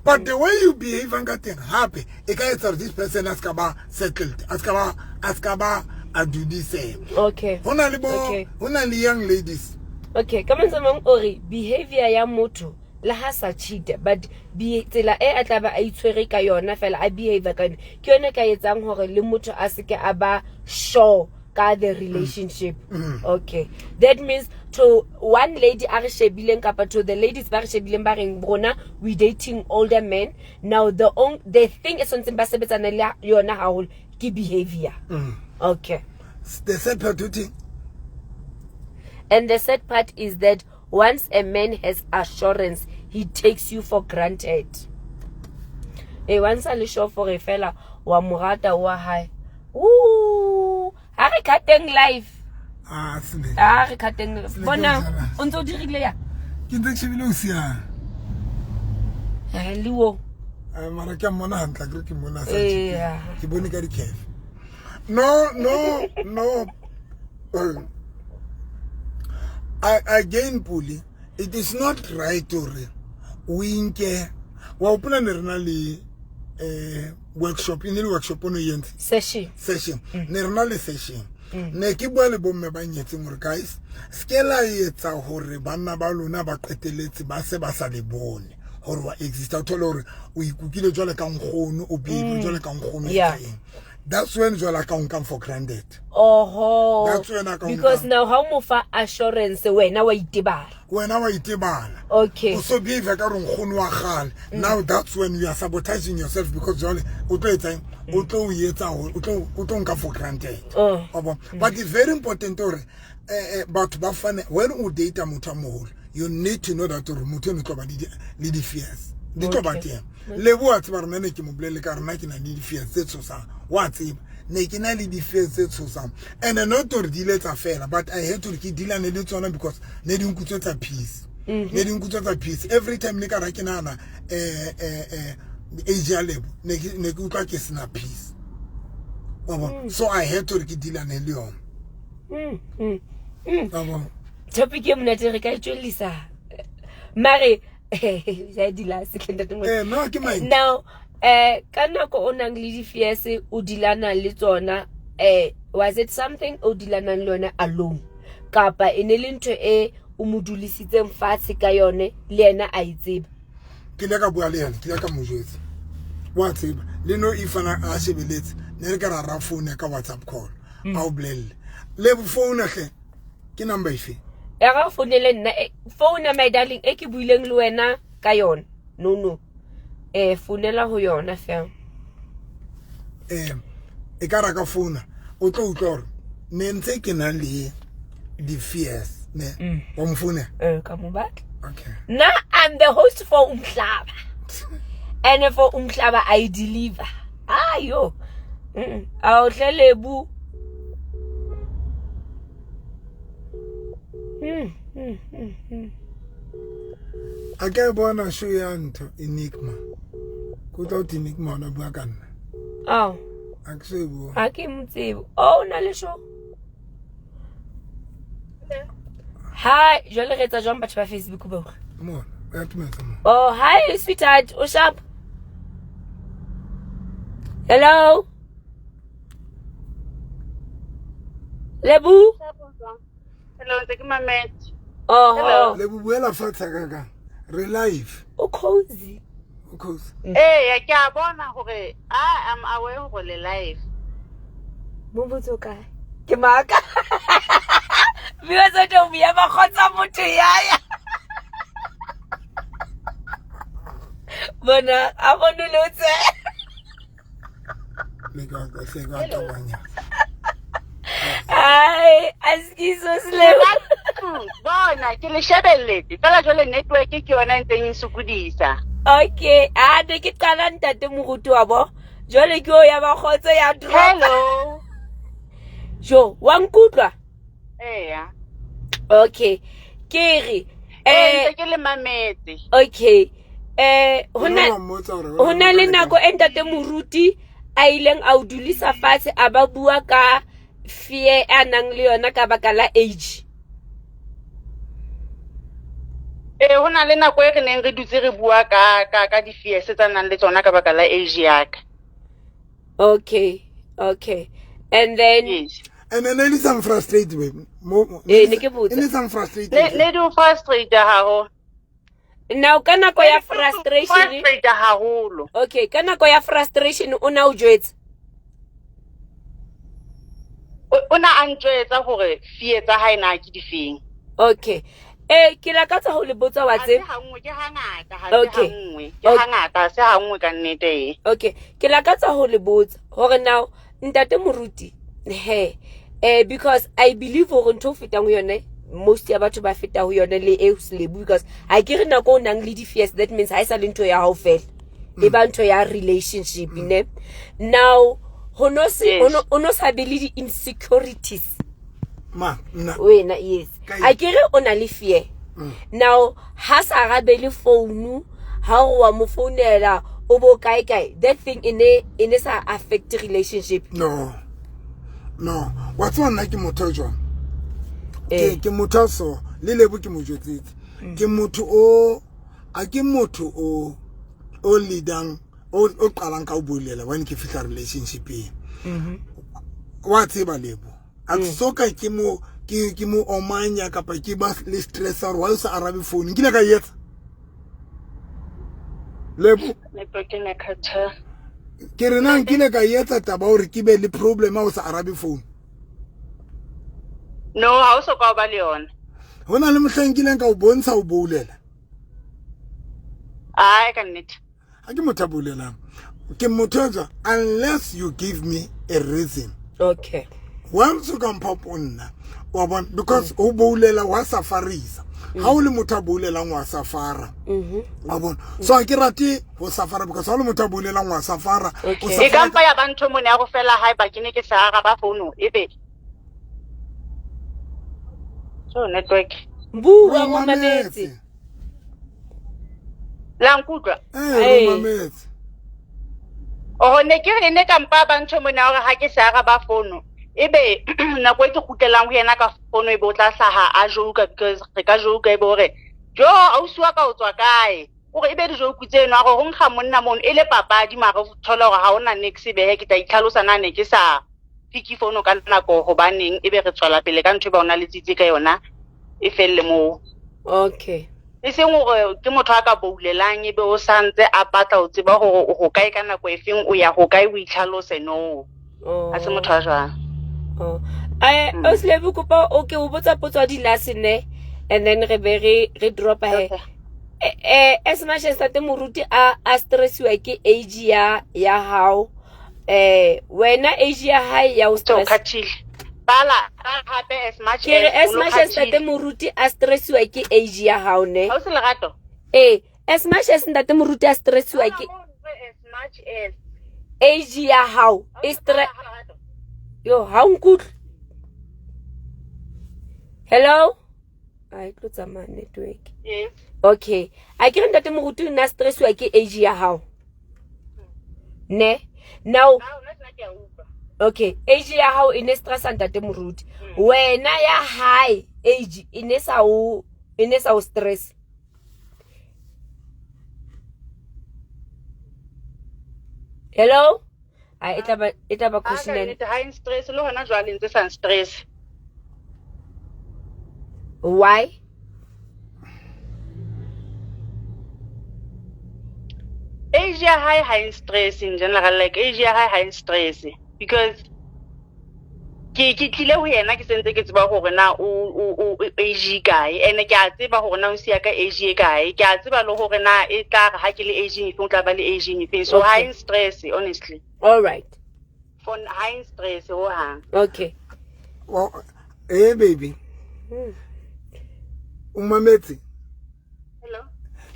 But the way you behave and getting happy, this person askaba settled. Askaba do the same. Okay. Only young ladies. Okay, come on, some ori behavior ya moto la ha sa cheat but tsela e atla ba a itshwere ka yona fela a behave ka ke yone ka etsang hore le motho a se ke a ba sure ka the relationship. Okay, that means to one lady a re shebileng kapa to the ladies ba re shebileng ba reng bona we dating older men. Now the thing is something ba sebetsana le yona haholo ke behavior. Okay, the sad part thing. And the sad part is that once a man has assurance, he takes you for granted. Once a sure for a fella wa murata wa hai. Ooh, are cutting life. Are cutting life. Bona, unto dirile ya. Kinda chibilo sia. Liwo. Mara ke mona hantla ke mona sa ke bone ka di khef. No. Again, Puli, it is not right to winke. Wa upuna nernali workshop in the workshop on the session. Nernali session. Ne ki bua le bomme ba nyetseng hore guys, skela e etsa hore bana ba lona ba qeteletse ba se ba sa le bone hore wa exist a thola hore o ikukile jwale ka nkgono o behave jwale ka nkgono eng. That's when you are come for granted. Oh, that's when I because now how much assurance when I itibala. Okay. So behave like now that's when you are sabotaging yourself because you are for granted. But it's very important but when you date a mutamol, you need to know that the fears. Lebu at Barmene Kimuble Karnaki and the fears so some. What's it? Nakinali the fears so some. And a not to delete affair, but I had to keep dealing with it because they didn't put a piece. They didn't put a piece. Every time Nika Rakinana, Asia Leb, Nekuka is in a piece. So I had to keep dealing with Leon. Topic him Lisa. Mary. Now, kana ko onang le difiese o dilana le tsona was it something o dilana le yona alone kapa ene le ntho e o modulisitseng fatshe ka yone le yena a itseba ke le ka bua le yena ke le ka mojetse wa tseba le no ifana a shebeletse ne re ka ra phone ka WhatsApp call a o blelle le phone hle ke number ife Ega fonele nna phone my darling e ke buileng le wena ka yona no fonela ho yona fe e ka ra ka phone o tlo utlwa ne ntse ke na le di fears ne o mfune ka mo batla okay na I'm the host for Umhlaba and for Umhlaba I deliver ayo a o hlelebu a ka bona show ya ntho enigma go tla uthi enigma ona bua ka nna Oh a ke se bua a ke mtsebo oh na le show hi jole re tsa jwang batho ba Facebook ba mo ya tumetse mo oh hi sweetheart o sharp hello Lebu hello ntse ke mamet oh Hello. le buela fatsa ka re live o cozy because ya ke a bona gore I am aware go le live mo botso kae ke maka Because I don't be ever khotsa motho yaya bona a bonulotse le ka se ka tabanya ai askiso slebo bona ke le shebelletse fela jole network ke yona nteng e sokodisa okay de ke qala ntate moruti wa bo jole ke o ya ba khotse ya drop hello jo wa nkutlwa ya okay ke re ntse ke le mametse okay hona le nako e ntate moruti a ileng a o dulisa fatshe a ba bua ka fear a nang le yona ka baka la age hona le nako e re neng re dutse re bua ka di fears tsa nang le tsona ka baka la age ya ka okay and then yes and then it is some frustrated baby ne ke botsa it is some frustrated ne do frustrate haholo now ka nako ya frustration frustrate haholo okay ka nako ya frustration o na o jwetse ona a ntjwetsa gore fie tsa hae na ke difeng okay ke la ka tsa ho le botsa wa tse hangwe ke hangata Okay. hangwe ke hangata se hangwe ka nnete okay ke la ka tsa ho le botsa hore now ntate moruti because I believe hore ntho fetang yone most ya batho ba feta ho yone le e slebu because I ke re nako o nang le di fears that means ha isa le ntho ya hao fela e ba ntho ya relationship ne now hono sa be le di insecurities ma nna wena yes a ke re o na le fear now ha sa gabe le phone ha o wa mo founela o bo kae that thing in sa affect relationship no what's one like motho jwa ke motho so le lebo ke mojetsetse ke motho o a ke motho o leadang o qalang ka o bolela when ke fitla relationship e wa tseba lebo a soka ke mo omanya kapa ke ba le stressor wa sa arabe phone nkile ka yetsa lebo ne khatha ke re nang nkile ka yetsa taba hore ke be le problem a o sa arabe phone no ha o so ka ba le yona hona le mohlankileng ka o bontsha o boulela ai ka nnete ha ke motho boulelang ke motho unless you give me a reason okay once you can pop onna wa bona because o boulela wa safarisa ha o le motho boulelang wa safara wa bona so ke rate ho safara because ha o le motho boulelang wa safara e kampa ya bantho mone ya go fela hae ba ke ne ke sa ga ba phone ebe so network bua mo mametse la nkutwa mametse o ne ke re ne kampa bantho mone ya gore ha ke sa ga ba phone ebe nako e ke kgutlelang ho yena ka phone e bo tla hlaha a jouka because re ka jouka e bo re jo au suwa ka o tswa kae gore ebe di jouku tseno a go ho nkga monna mono e le papadi mara o thola gore ha ona next behe ke tla itlhalosa na ne ke sa fiki phone ka nako go baneng ebe re tswela pele ka ntho ba ona le tsitse ka yona e felle mo okay e seng gore ke motho a ka boulelang ebe o santse a batla o tseba gore o go kae ka nako e feng o ya go kae o itlhalose no a se motho a jwang o slebu kopa okay o botsa potso di last ne and then re drop ahead as much as tate moruti a stressiwa ke age ya hao wena age ya hae ya o stress bala hape as much as tate moruti a stressiwa ke age ya hao ne ha o se lerato as much as tate moruti a stressiwa ke as much as age ya hao is stress yo ha unkutla hello I tlotsa ma network yes Okay. I can't that Murutu na stress wa ke age ya how. Ne? Now okay, age ya how in stress and that Murutu. When ya high age in sa stress. Hello? Itaba question. High stress lo hona jwale ntse sa stress. Why? Asia high stress in general, like Asia high stress because ke tlile ho yena ke sentse ke tseba hore na o Asia guy and ke a tseba hore na o sia ka Asia guy ke a tseba le hore na e tla ha ke le Asian ifeng tla ba le Asian ifeng so high stress honestly. All right. For high stress ho hang. Okay. Well, hey baby. Umametse. Hello.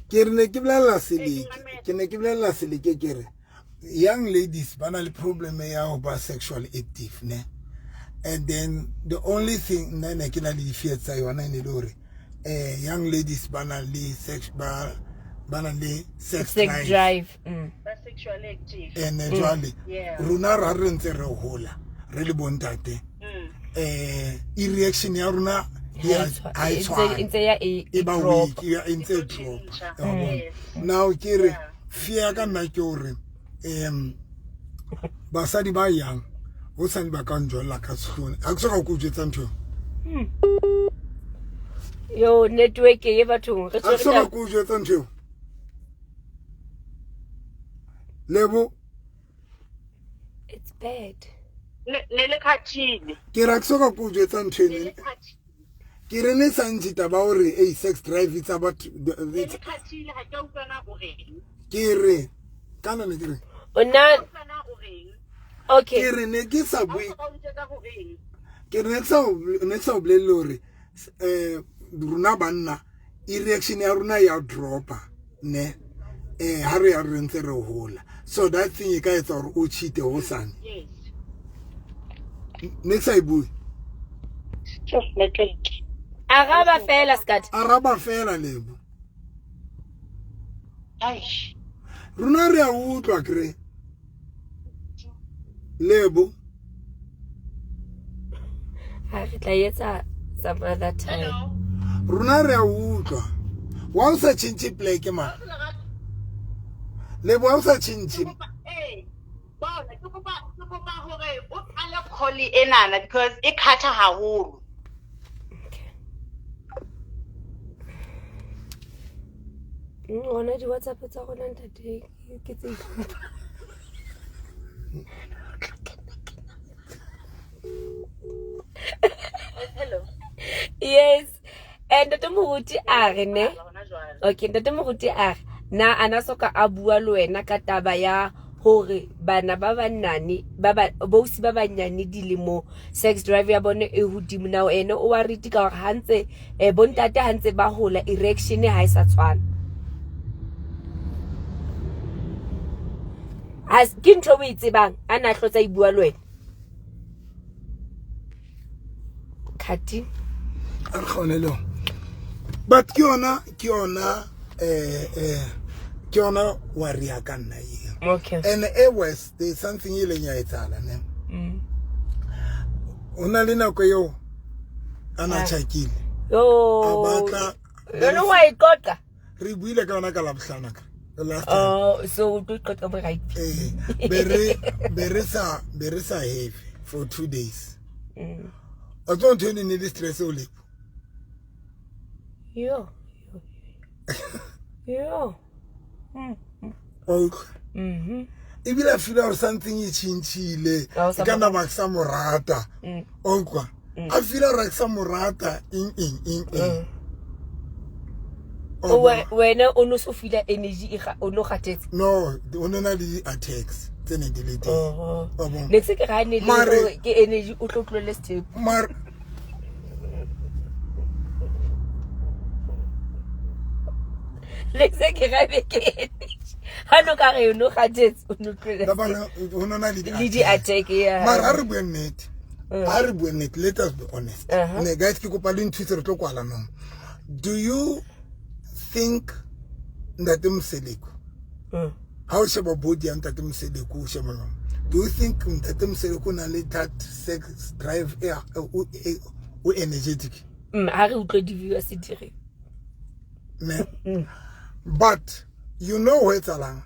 Ke ne ke bla la sele ke kere. Young ladies bana le problem ya ho ba sexually active ne. And then the only thing na ke na le fear tsa yona ne lore young ladies bana le sex drive. That's sexually active. And jwale runa ra re ntse re hola re le bontate. Reaction ya runa now kere fear ka nna ke hore basadi ba yang o sane ba ka njolla ka tsone a ke soka go jetsa ntho yo network e bathong re a soka go jetsa ntho lebo it's bad ne le khathile ke ra ke soka go jetsa ntho ne ke re ne santsi taba hore sex drive it's about le khathile ha ke utlwana o reng ke re kana ne ke re ona okay ke re ne ke sa bui ke re ne sa bule lore runa banna reaction ya runa ya dropa ne ha re ya re ntse re hola so that thing e ka etsa hore o cheat ho sane ne sa bui araba fela skat araba fela lebo aish runa re a utlwa kre lebo ha re tla etsa some other time runa re a utlwa wa o sa change play ke ma lebo wa o sa change bona ke kopa hore o qale call enana because e khatha haholo ona di WhatsApp tsa rona ntate ke tse hello yes and ntate Moruti a re ne okay ntate Moruti a re na ana soka a bua le wena ka taba ya hore bana ba banane ba bosi ba banyane dilemo sex drive ya bone e hodimo now ene o wa riti ka hore hantse bontate hantse ba hola erection ha isa tshwana as ke ntho o itsebang ana hlotsa I bua le wena khati a khonelo but ke ona waria ka nna ye okay and it was there's something ile nya etala ne ona le nako yo ana chakile yo abatla no why gotka re buile ka ona ka la bohlana ka last time oh so do gotka bo right bere sa heavy for 2 days I don't turn in this stress only yo Ibile I feel or something is chinchile. Kana ba sa morata. Onkwa. I feel like some morata in. Wena o no so feel energy o no khatetse. No, the onana di attacks. Tsene di le teng. Next ke ga ne le ke energy o tlotlole step. Mar Next ke ga be ke hano ka re no khatetse o no tlotle. Dabana onana di attack ya. Mar a re buennet. A re buennet, let us be honest. Ne guys ke kopa le ntshitse re tlo kwala no. Do you think that Mseleko, how shall body and that Mseleko Shaman? Do you think that Mseleko na that sex drive or energetic? But you know where it's along.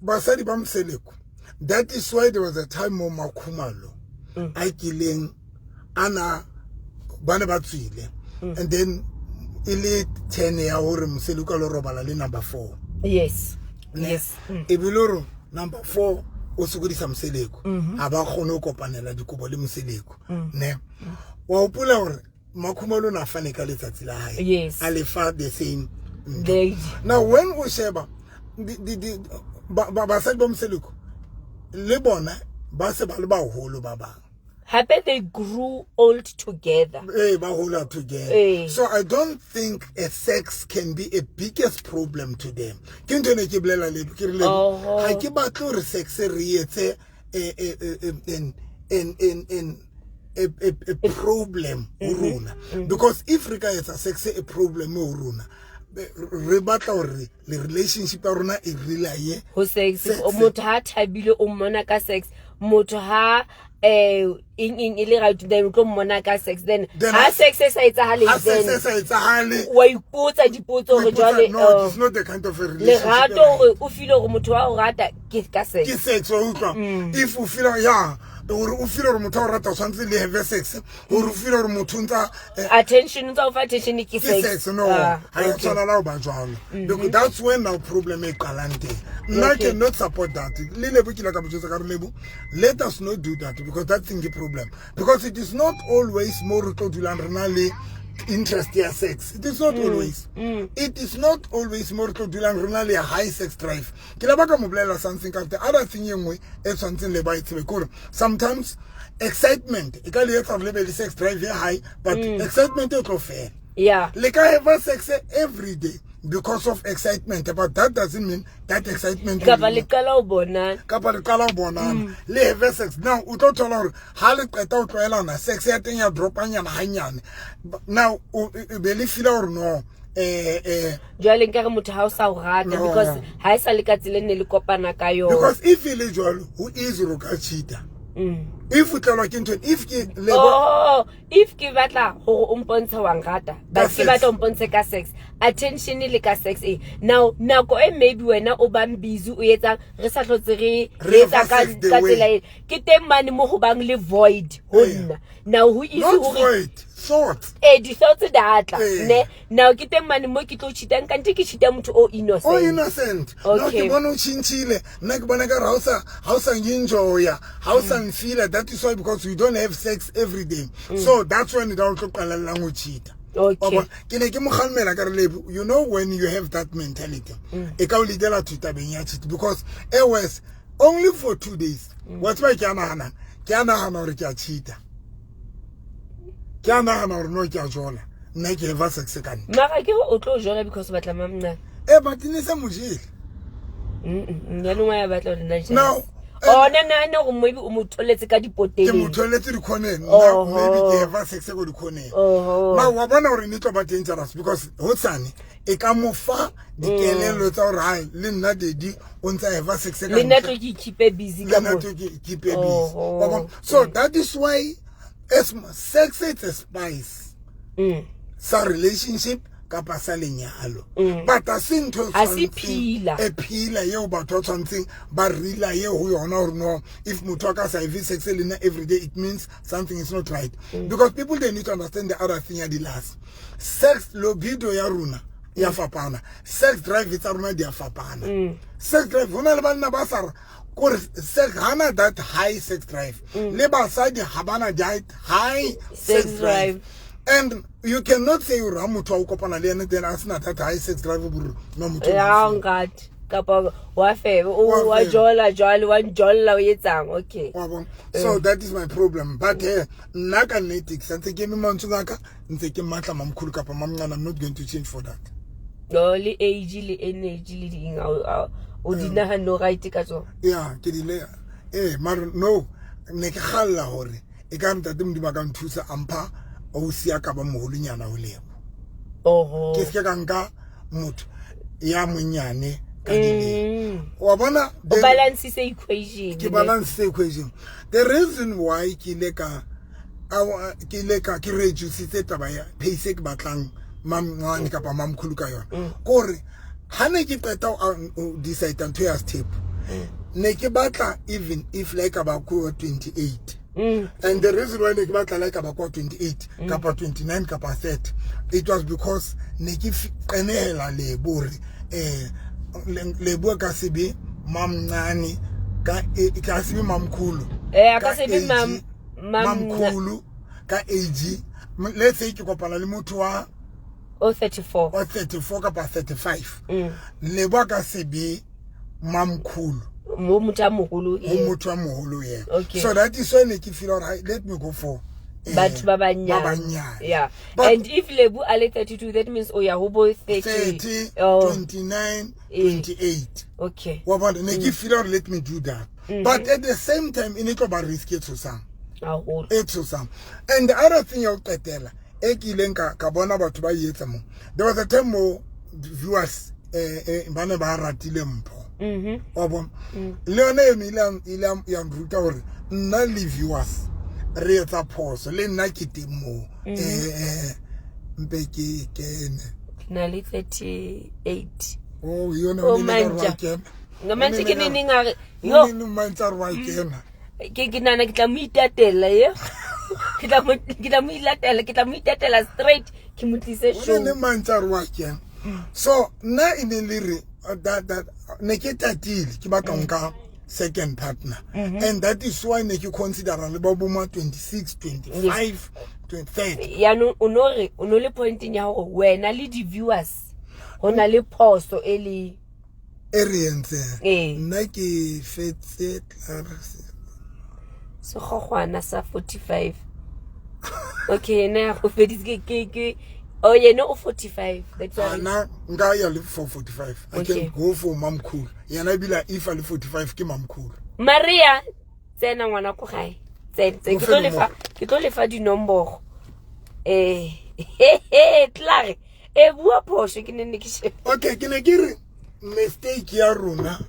Basadi bam Seleko. That is why there was a time of Makumalo. I killing Anna Banabatsile. And then elite 10 year old Mseluka Robalali number 4. Yes. Yes. Ebiloro number 4 also good some Seleko. Abakono Copanella di Kuboli Mseleko. Ne. Wapula or Makumalo na fanically tatila. Yes. Alifa the same. Now when we sheba the Basadi bam Seleko. Lebona Basabalba holo baba. Happen they grew old together. Together. So I don't think a sex can be a biggest problem to them. I keep about sex a problem because if regards a sex a problem rebata or the relationship arona e relay ho sex o motho ha thabile o mona ka sex motho ha in ile ga tla go mona ka sex then ha sex sa etsahale then wa ipotsa dipotso re jwale no it's not the kind of a relationship le rato o feel go motho wa o rata ke ka sex ke sex o utlwa if o feel o feel gore motho o rata swantse le have sex o feel gore motho ntsa attention ntsa of attention ke sex no ha tsana la ba jwalo because that's when our problem is kalante I cannot support that le lebo ke la ka botsa ka re lebo let us not do that because that thing is problem because it is not always more to do renally interest in sex. It is not always. It is not always more to do renally a high sex drive. Kilabaka mobile something the other thing is something le sometimes excitement. It can have level sex drive very high, but excitement is not fair. Yeah. Like I have sex every day because of excitement, but that doesn't mean that excitement. Kapalikala bona. Le have sex now. Utotola halik without na sex yating ya dropanya na hanyan. Now believe it or no. Jwale nkare motho ha o sa o rata because ha e sa le ka tsile ne le kopana ka yo. Because if he is who is roka cheater. If we tell into if ki batla go umpontsha wa ngata ba ke batla umpontshe ka sex attention le ka sex now nako maybe wena o bang busy o etsa re sa tlotse re etsa ka tsela ke teng mane mo go bang le void honna now who is not void thought di thoughts datla ne now ke teng mane mo ke tlo cheatang kante ke cheata motho o innocent now ke bona o chinchile nna ke bona ka hausa enjoy hausa feel that is why because we don't have sex every day so that's when it all to qala ngo cheat okay ke ne ke mo khalmela ka re lebo you know when you have that mentality e ka o lidela to tabeng ya cheat because it was only for 2 days what's why ke ana hore ke a cheata ke ana hore no ke a jola nna ke have sex kan mara ke o tlo jola because batla mamna but ne sa mojile nna no ya batla nna now no go maybe o motholetse ka dipoteng ke motholetse di khone now maybe ke have sex go di khone now wa bona gore ne tlo ba dangerous because hotsane e ka mo fa dikelelo tsa gore hai le nna dedi o ntsa have sex ka le nna tlo ke keep busy ka mo so that is why as sex is a spice sa relationship kapa sa lenyalo but asinto asipila e phila yeo batho tshwantseng ba rila ye ho yona or no if motho ka sa have sex lena every day it means something is not right because people they need to understand the other thing ya di last sex libido ya runa ya fapana sex drive tsa runa di ya fapana sex drive hona le bana ba sa gore sex hana that high sex drive le basadi habana high sex drive. And you cannot say you're a motho o kopana le ene then as not that high sex drive buru no motho ya ngat kapa wa fe o wa jola wa jolla o etsang okay so that is my problem but nna ka netix ntse ke me mantsu ngaka ntse ke matla mamkhulu kapa mamncane I'm not going to change for that le age le energy le ding o dinaga no right ka tsona ke dile mar no ne ke khalla hore e ka ntate mdima ka nthusa ampa o sia ka ba moholunyana o lebo ke se ka nka motho ya monyane ka dilemo wa bona balance equation ke balance equation. The reason why ke reduce taba ya payse ke batlang mamngwane kapa mamkhulu ka yona gore ha ne ke qeta o decide to ya step ne ke batla even if like about 28 and the reason why ne ke batla like about 28 kapa 29 kapa 30 it was because ne ke qenehela lebo ka sebe mamncane ka sebe mamkhulu ka sebe mamkhulu ka age let's say ke kopana le motho wa 34 kapa 35 lebo ka sebe mamkhulu mo motho a mogolo okay. So that is when you feel alright, let me go for but babanya. Yeah. But and if lebu ale 32, that means hobo 30 29 28. Okay. Well, but you feel alright, let me do that. But at the same time in it about risk it to some. It's to some. And the other thing you'll tell Ekilenka Kabona about buy yetamo. There was a time more viewers Banaba Ratilempo. Leone ilam yang ruta na viewers reta pause le nna ke temo mpeke kene na le 38 oh you know manja ngamanje ke nini ngare yo ni manja rwa kena ke nana ke tla mo itatela ye ke tla mo itatela straight ke motlise show ni manja rwa kena so na ineliri that neketatil ki bakanka second partner and that is why you consider le baboma 26 25 23 ya no onole pointing ya go wena le di viewers hona le phoso eli eriense nna ke fetse so gogwana sa 45 okay na go fedise ke oh yeah, no 45. That's why. Now, I live for 45. I can go for mom cool. Yeah, I be like if I live 45, ke mom cool. Maria, tsena ngwana ko gae. Tsena ke tlo lefa di nomoro. Clare. Bua phosho ke nne ke she. Okay, ke ne ke re mistake ya rona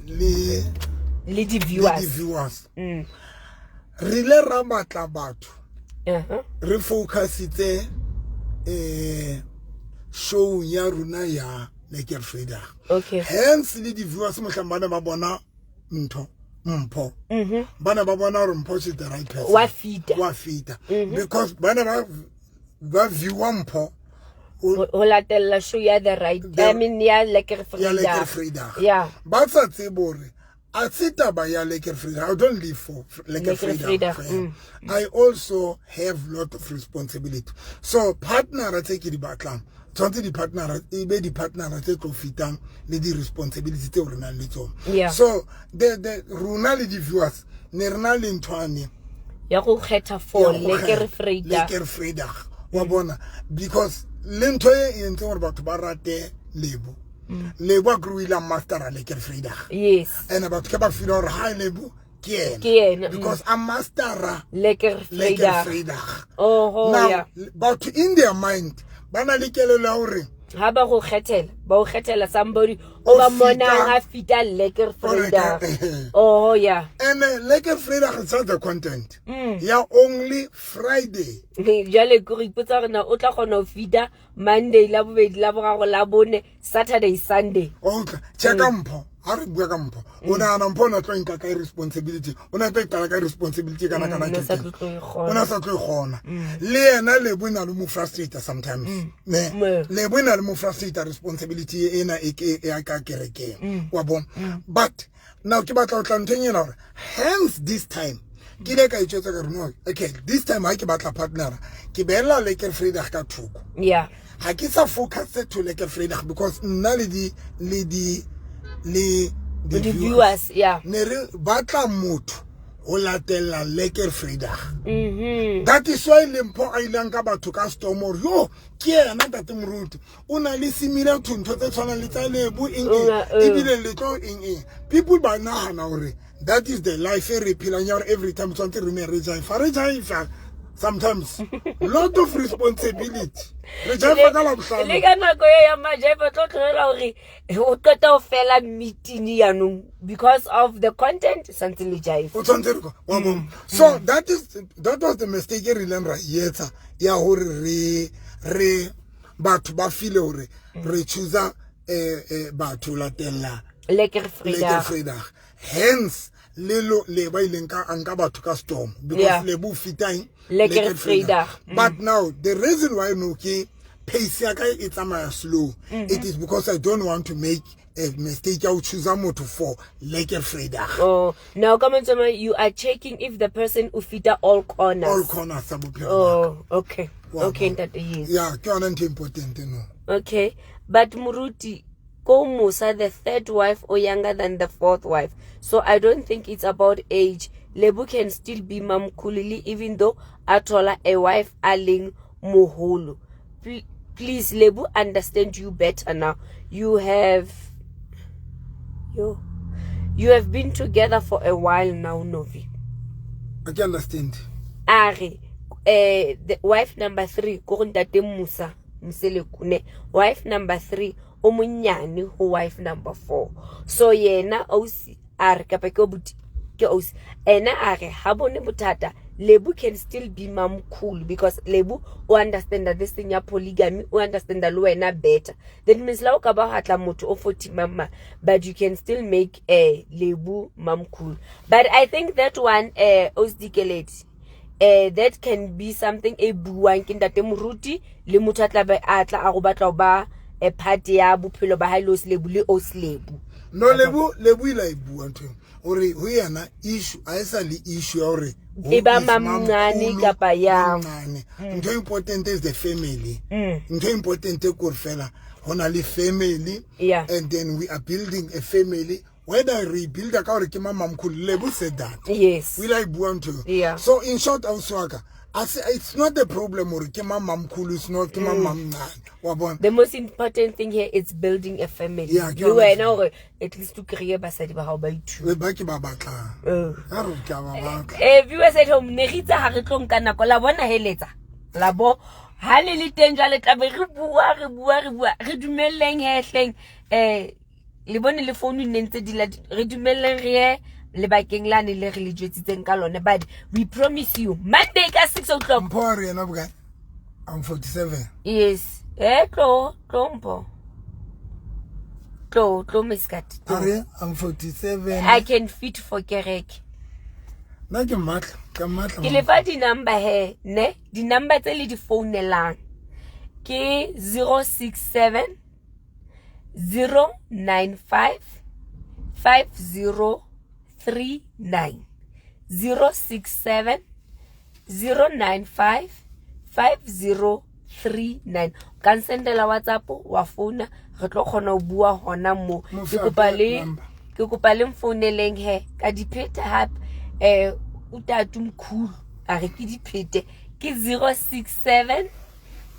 le di viewers. Rile ra batla batho. Re focus itse show ya runa ya Naked Freedom. Okay. Hence the viewers mohlambana ba bona ntho mpho. Bana ba bona re mpho is the right person. Wa feeder. Because bana ba view mpho o latella show ya the right. I mean ya Naked Freedom. Yeah. But sa tsebore I don't live for Naked Freedom. I also have a lot of responsibility. So partner I take the background. The partner I take off the responsibility to yeah. So the runali viewers nernali ntwani ya go kgetha for Naked Freedom. Wabona because lento e ntse about barate lebo. Lebo gruila master a Naked Freedom. Yes. And about keba feel high lebo because I'm master Naked Freedom. Oh now, yeah. But in their mind, bana likele la hore ha ba go kgethela somebody over mona a fita Naked Freedom. Oh yeah. And Naked Freedom is the content. Yeah, only Friday. Jale go ipotsa rena o tla gona fita Monday la bobedi la boraro la bone Saturday Sunday. Okay, check mpho. Are bua ka mpho. Ona na mpho na tlo nka ka responsibility. Ona tlo ka responsibility kana ke. Ona sa tlo gona. Le ena le bona le mo frustrate sometimes. Le bona le mo frustrate responsibility ena e ka kereke. Wa bona. But now ke batla o tla ntsenyela hore hence this time ke le ka itsetsa ka reno. Okay, this time ha ke batla partner ke bella Naked Freedom ka thuko. Yeah. Ha ke sa focus to Naked Freedom because nna le viewers, yeah. Nere batla motho o latella Naked Freedom. That is why lempo a ilang ka batho ka storm or yo ke ena tate moruti o na le similar to ntho tse tshwana le tsa lebu ebile le tlo people ba nahana hore that is the life every pillar every time something re ne re jaifa sometimes lot of responsibility re jive ka la bohlano le ka nako ya majive tlo tloela hore o qeta ho fela meeting yanong because of the content santse le jive o tshwantse re wa mo so that was the mistake e rileng ra yetsa ya hore re batho ba feel hore re choose batho latella lekker Vrydag hence le ba ileng ka anka batho ka storm because le bu fitang lekker Vrydag but now the reason why no ke pace ya ka e tsamaya slow it is because I don't want to make a mistake I choose a motho for lekker Vrydag. Oh, now come on, you are checking if the person ufita all corners. All corners. Oh, okay. Wow. Okay, that is. Yeah, it's important, Okay, but Muruti, ko Musa, the third wife or younger than the fourth wife. So I don't think it's about age. Lebu can still be Mam Kulili even though Atola a wife aling Muhulu. Please, Lebu, understand you better now. You have been together for a while now, Novi. I can understand. Ari, the wife number 3, Kurundate Musa, Mselekune. Wife number 3, Omunyani, who wife number 4. So yena osi ari kapeko buti ke osi. Ena ari habone butata. Lebu can still be Mam cool because Lebu who understand that this thing ya polygamy, who understand that luena better. Then means la ukaba hatla moto o 40 mama, but you can still make a Lebu Mam cool. But I think that one osdikeleti that can be something e buang ke ntate Moruti le motho atla ba atla a go batla ba a party ya bophelo ba halos Lebu le oslebu. No Lebu ila e bua ntho ore ho yana issue a esa le issue ore Iba mamngani kapa ya ntho important is the family. Ntho important e ko fela hona le family and then we are building a family. Whether rebuild a car, Lebu said that. Yes. We like Buanto. Yeah. So in short, I say it's not the problem or Mam Kulu is not Mam. The most important thing here is building a family. Yeah, you were now at least to create Basadi how by two. Viewers at home, Nerita Hariton Kanakola, one heleta. Labo, Halili Tenjalet, Redumeleng Hashling, le bone le phone nentse di la re dumeleng re le bakeng la ne le re le jwetsitseng ka lone but we promise you Monday ka 6 o'clock Mpore yena buka I'm 47 yes mpo miskat are I'm 47 I can fit for kereke na ke matla ka matla ke le fa di number he ne di number tse le di phone ke 067 095 5039 067 095 5039 kan sendela WhatsApp wa phone re tlo khona o bua hona mo ke kopa le mfouneleng he ka diphete hape utatu mkhulu a re ke diphete ke 067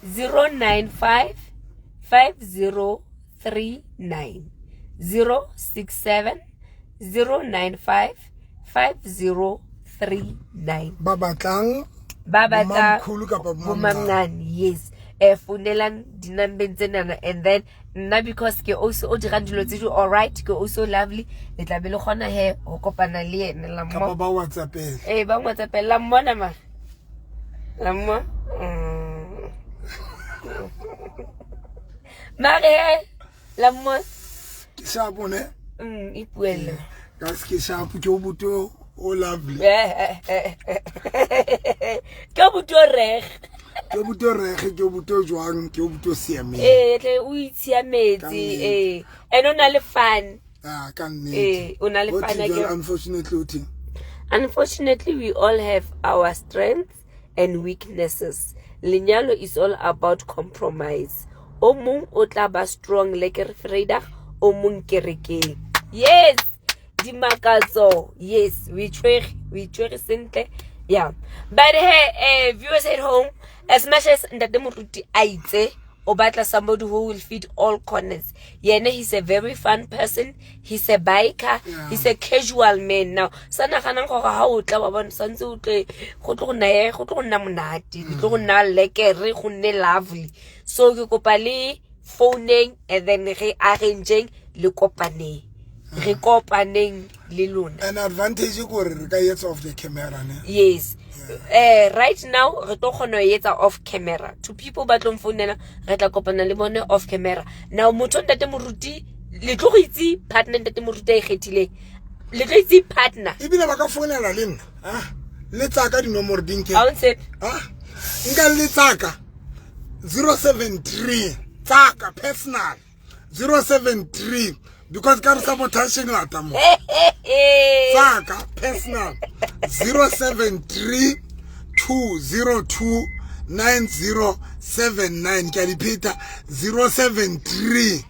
095 5039 067 095 5039 Babatlang Mamngani yes funelan dinambeng tsenana and then nna because ke also o dira dilo tse di all right ke also lovely le tla be le gona he o kopana le ene la mo ba WhatsApp ba WhatsApp la mona ma la mo mare la mo shapo ne ipuela gas ke shapo ke o buto o lovely ke buto reg ke buto jwang ke buto siame tle o itshiametse and ona le fun can ona le fun again unfortunately we all have our strengths and weaknesses. Lenyalo is all about compromise. O mong o tla ba strong lekker Vrydag, o mong kerekeng. Yes, di makatso. Yes, we try sentle. Yeah. But hey, viewers at home, as much as Ntate Moruti a itse o batla somebody who will fit all corners. Yena, he's a very fun person. He's a biker. Yeah. He's a casual man. Now, sana kana go ga o tla ba bona santse o tle go tlo nna monate, go tlo nna lekere go nne lovely. So ke kopa le phoning and then re arranging le kopaneng. Re kopaneng le lona. An advantage gore re ka etsa off the camera ne. Yes. Right now re tlo kgona ho etsa off camera. To people ba tlo mfounela re tla kopana le bone off camera. Now motho ntate moruti le tlo go itse partner ntate moruti e kgethile. Le tlo itse partner. Ibile ba ka founela le nna. Le tsaka dinomoro dinke. Ha o ntse nka le tsaka 073 tsaka personal 073 because ka re sabotage ngata mo. Tsaka personal 073 202 9079 ke repeat 073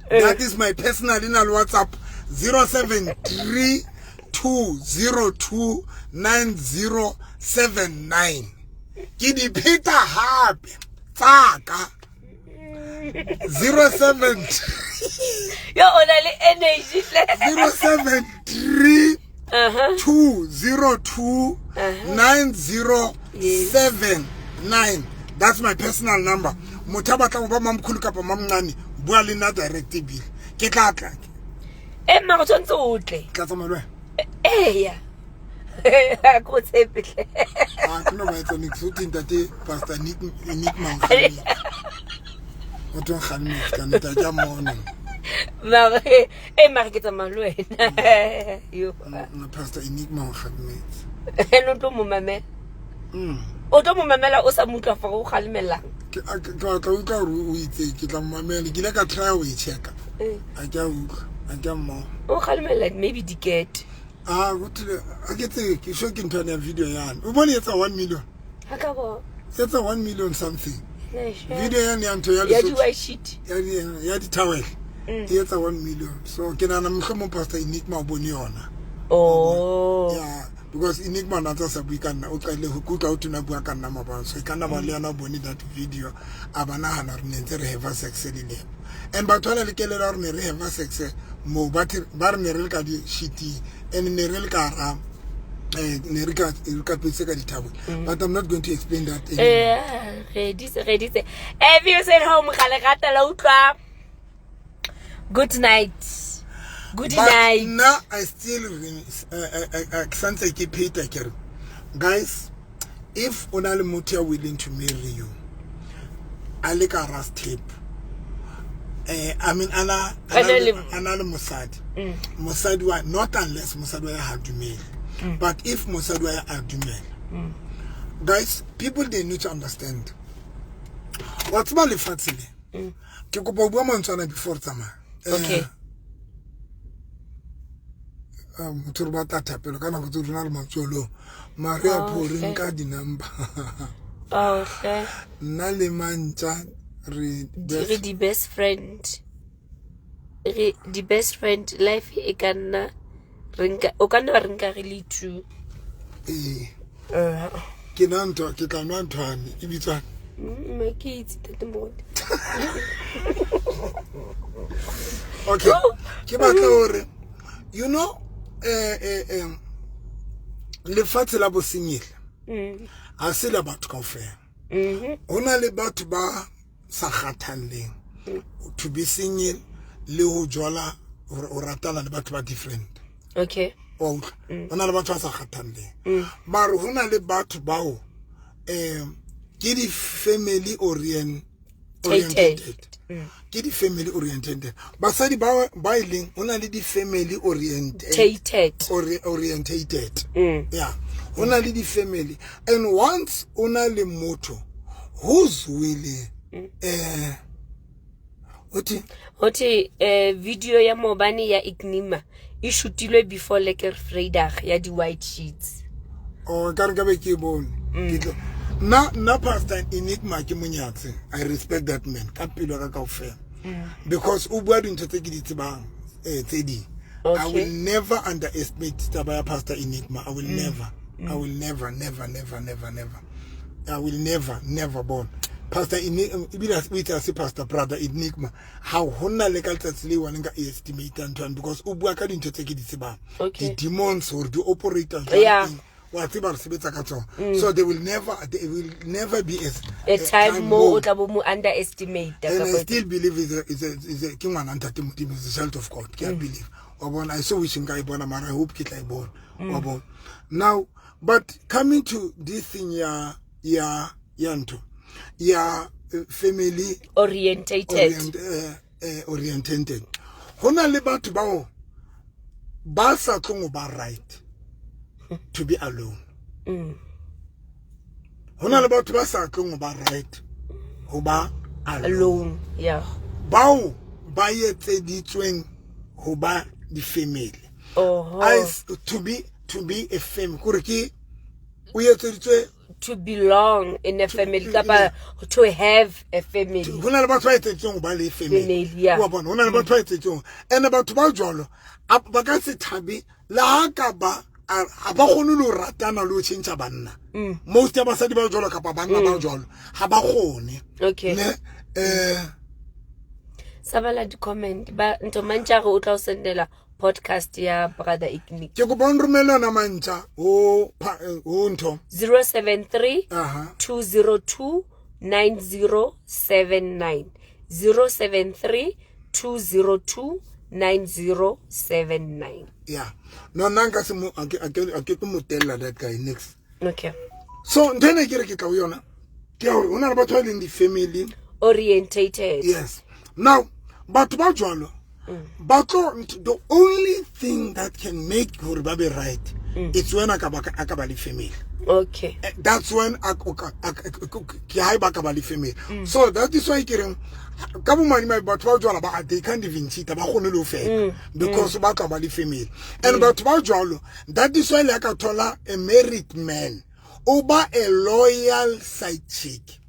that is my personal in WhatsApp 073 202 9079 ke di pheta hape tsaka 073 yo ona le energy 073 202 9079 that's my personal number. Motho ba tla ba mamkhulu kapa mamncane bua le na direct bill ke tla ma go tsontse o tle tla tsamaya ya go tsepitle no ba etsa nix uthi ntate pastor Nick man o tlo khanne ka nta ja mona mare mare ke tsamaya le wena yo na pastor Enigma khanne no tlo mo mamela o tlo mo mamela o sa mutla fa go khalmelang ke tla utlwa o itse ke tla mamela ke le ka try o e checka a ja mo o khalmela maybe diket uthi a ke tse ke sho ke ntwana video yana o bone etsa 1 million ha ka bo etsa 1 million something video yana ya ntho ya di white sheet ya di towel etsa 1 million so ke nana mo pastor Enigma o bone yona yeah because Enigma na tsa bua kana o qale go kutla o tuna bua kana mabana so kana ba le yana bone that video abana hana re ntse re have sex le le and ba thola le kelela re re have sex mo ba re ne re ka di shiti and ne re ka ra ne re ka petse ka ditabo but I'm not going to explain that ready have you said home gale gata la utlwa good night. Good night. Now I still guys, if only Mutia willing to marry you, I like a rust tape. I mean, Anna Mossad. Mossad were not unless Mossad were hard to mail. But if Mossad were hard to mail, guys, people they need to understand. What's my fatily? Kikopo woman before summer. Okay. Turbata tapelo kana go tsuna le Mjolo Maria pouring ka di number okay nna le mantsa re the best friend the best friend life e kana ringa o kana ringa really true ke nanto ke tla nwa ntwane e bitswa my kids tete mode okay ke batla hore you know le fatse la bosinyile a se la batho kaofela ona le batho ba sa kgathalleng to be single le ho jola o ratana le batho ba different okay ona le batho ba sa kgathalleng mara hona le batho bao ke di family oriented ke di family oriented basadi ba ileng ona le di family oriented yeah ona le di family and once ona le motho who's willing Oti video ya mobani ya Ignima e shootilwe before like Vrydag ya di white sheets ka re ka be ke bone na pastor Enigma ke monyatse I respect that man ka pelo ka kaofela because o bua dintho tse ke di tsebang tse di I will never underestimate taba ya pastor Enigma I will never I will never born Pastor ibile we tsa pastor brother enigma how hona le ka tsatsi le wana nka estimate and because o bua ka dintho tse ke di tsebang the demons or the operators wa tseba re sebetsa ka tsona so there will never be a time more o tla bo mo underestimate and I still believe is a ke ngwana ntate modimo is a child of God ke believe I so wish nka ibona mara I hope ke tla ibona now but coming to this thing yanto family orientated hona le batho bao ba sa tlong ba right to be alone hona le batho ba sa tlong ba right ho ba alone bao ba etseditsweng ho ba di family to be a family kore ke o etseditswe to belong in a family to have a family hona le batho ba etseditsweng ba le family wa bona hona le batho ba etseditsweng and batho ba jolo ba ka se thabi la ka ba a ba gone lo ratana lo tshentsa banna most ya basadi ba jolo ka ba banna ba jolo ha ba gone sabala di comment ba ntomantja go tla o sendela podcast ya brother Ignic ke go bon romela na mantsa o ntho 073 202 9079 073 202 9079 no nanga se mo a ke mo tella that guy next so then I get ka yona ke ona le batho in the family orientated yes now batho ba jwalo the only thing that can make your baby right it's when akabali family that's when family so that is why they can't even cheat because family and that is why like a married man over a loyal side chick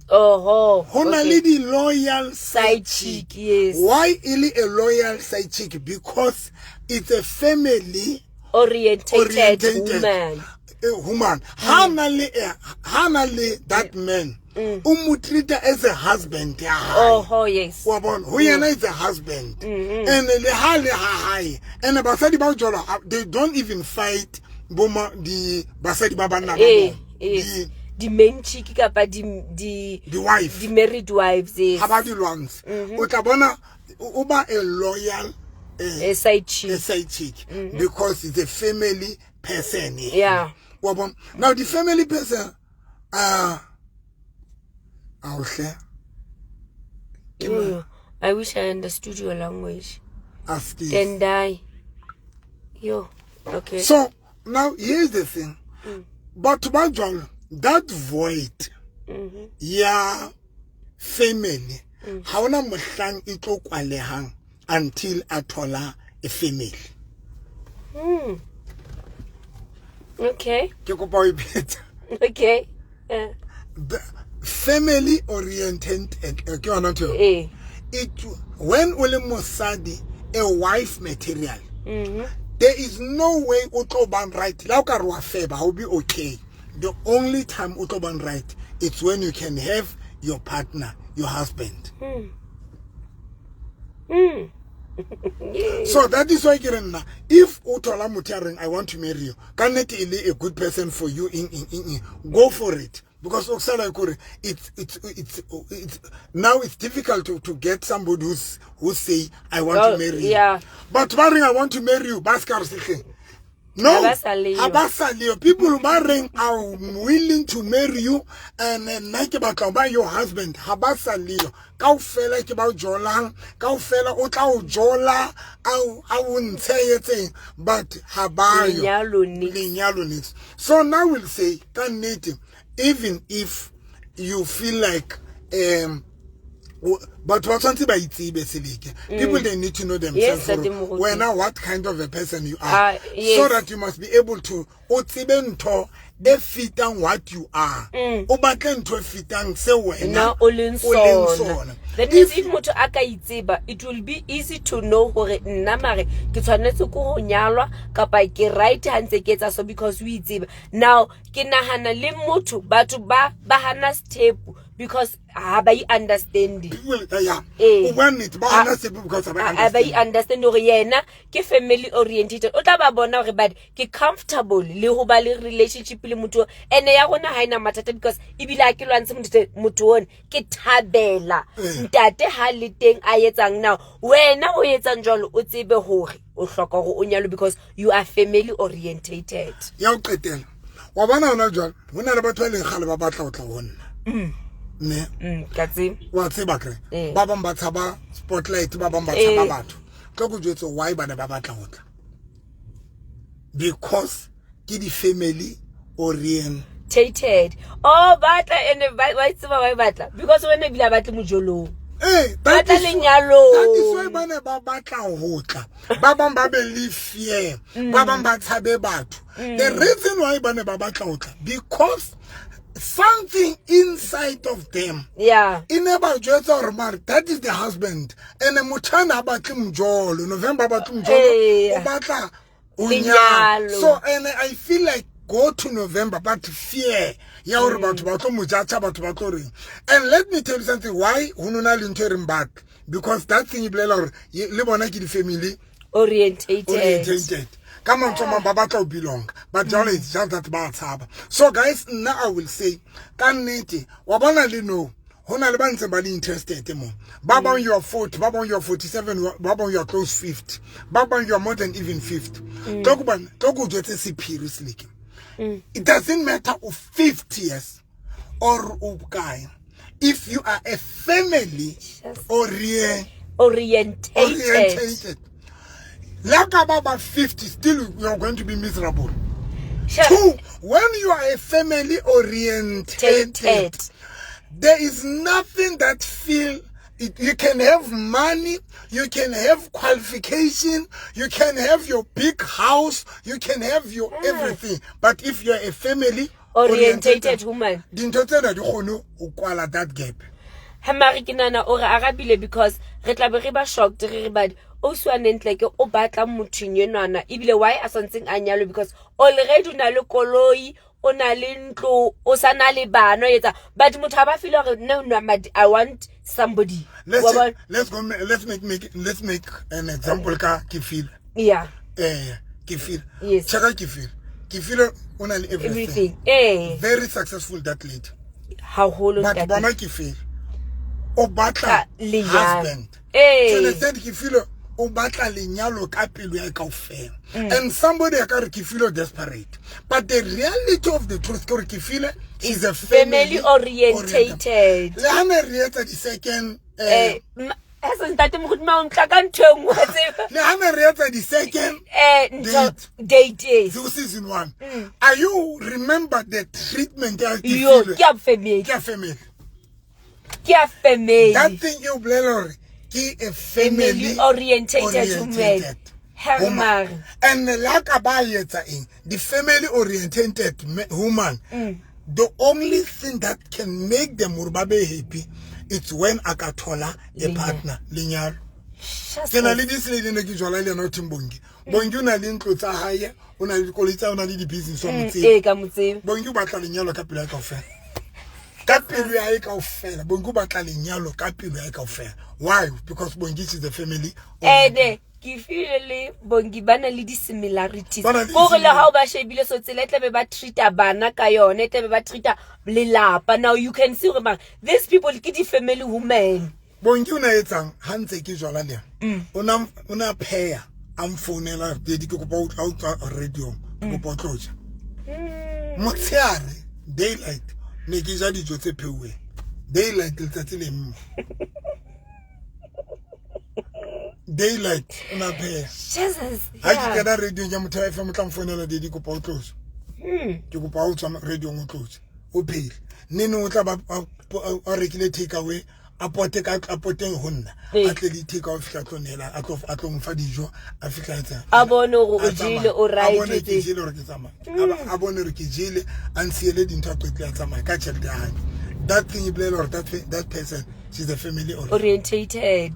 lady loyal side chick. Yes. Why is a loyal side chick? Because it's a family orientated woman. Hanali that man. Treated as a husband. Yes. Who is a husband. And and they don't even fight the Basadi Baba the main chick kapa the wife, the married wives how about the ones utabona uba a loyal a side chick because it's a family person now the family person I'll share I wish I understood your language ask this then die so now here's the thing but to that void family haona mohlang e tlo kwalehang until athola a family ke kopa o iphetsa the family oriented ke yona ntho it when ole mosadi a wife material there is no way o tlo ban right la o ka re wa feba ho be okay. The only time utoban right it's when you can have your partner, your husband. So that is why if utola mutiaring I want to marry you, can it be a good person for you go for it. Because it's now it's difficult to get somebody who say I want to marry you. But I want to marry you, Baskar no, people who marrying are willing to marry you and like about buy your husband. Habasalio, cow fella about Jolang, cow fella utao jola. I wouldn't say a thing, but habayo. So now we'll say can native, even if you feel like but what's something by people they need to know themselves what kind of a person you are so that you must be able to fit on what you are to fit on then if motho aka itseba it will be easy to know hore nna mare ke tshwanetse go nyalwa kapa ke right hantse ke etsa so because we itseba now ke nahana le motho batho ba hana step because ba understand ba understand hore yena ke family oriented o tla ba bona hore but ke comfortable le ho ba le relationship le motho ene ya rona ha ina matata because ibile a ke lwantse motho one ke thabela ntate ha le teng a etsang now wena o etsang jwalo o tsebe hore o hloka hore o nyalo because you are family orientated ya o qetela wa bona ona jwalo hona le batho ba leng gale ba batla o tla honna ne ka tsebe wa tseba kre ba bang ba tshaba spotlight ba bang ba tshaba batho tlo go jwetsa why bana ba batla go tla because ke di family orientated batla ene ba tseba why batla because wena bila batla mojolo that is why bana ba batla go tla ba bang ba believe fear ba bang ba tshabe batho the reason why bana ba batla go tla because something inside of them in about just or that is the husband and muchana batli mjolo November batli mjolo batla unyalo so and I feel like go to November but fear ya hore batho ba tlo mojacha batho ba tlo reng and let me tell you something why hunona le ntering back because that thing iblela hore le bona ke di family orientated come on to baba to belong but it's just that ba tshaba so guys now I will say kannete wa bona le no hona le ba ntse ba le interested mo baba you are 40 baba you are 47 baba you are close 50 baba you are more than even 50 toku jetse siphiri slike it doesn't matter of 50 years or guy if you are a family orientated like about 50 still you are going to be miserable. Two, when you are a family orientated there is nothing that feel it, you can have money, you can have qualification, you can have your big house, you can have your everything, but if you are a family orientated woman dintotena di khono o kwala that gap hamarikinana ore arabile because re tla be re ba shocked re bad o swanentle ke o batla mothunyenwana ibile why a sontseng a nyalo because already una le koloi o na le ntlo o sana le bana etsa but motho ba feel hore no I want somebody let's make an example ka Kifil Kifil yes chaka Kifil ona le everything very successful that lady how whole but bona Kifil o batla husband so they said Kifil o batla lenyalo ka pelo ya kaofela and somebody ka re Kifilo desperate but the reality of the truth ke re Kifilo is a family orientated le hana reetsa di second ntate mo gudima o ntla ka ntweng wa tseba le hana reetsa di second date yes season 1 are you remember the treatment ya Kifilo ke family that thing you blelo a family orientated woman. And like the family orientated woman, the only thing that can make the Murbabe happy it's when akatola a partner linear. Tena le this lady neki jola ile no timbongi. Bongi una le ntlo tsa hae, una le kolitsa una le di business so motse. Ka motse. Bongi batla lenyalo ka pela ka ofela. Ka pelo ya ka ofela, bongi batla lenyalo ka pelo ya ka ofela. Why? Because bongi is the family. Ke feel bongi bana le di similarities. Go le ha o ba shebile so tsela tle be ba treata bana ka yone, tle be ba treata lelapa. Now you can see hore these people ke di family women. Bongi una etsang hantse ke jwala le. Una pair am phonela dedi ke kopa out radio go potloja. Motsiare daylight ne ke ja dijo tse pheuwe. Daylight letsatsi le mmo. Daylight una pair. Jesus. Ha ke kana radio ya motho FM tla mfonela dedi go potloja. Ke go pa utsa radio ngotloja. O phele. Nene o tla ba a rekile take away. Apoteng honna atle take off ka tlonela a tlo mfa dijo a fitla etsa a bone go jile o right a bone ke jile re ke tsama a bone re ke jile a nsiele dintho a tlo tsama ka tšhelete ya hae that thing iblela or that person she's a family orientated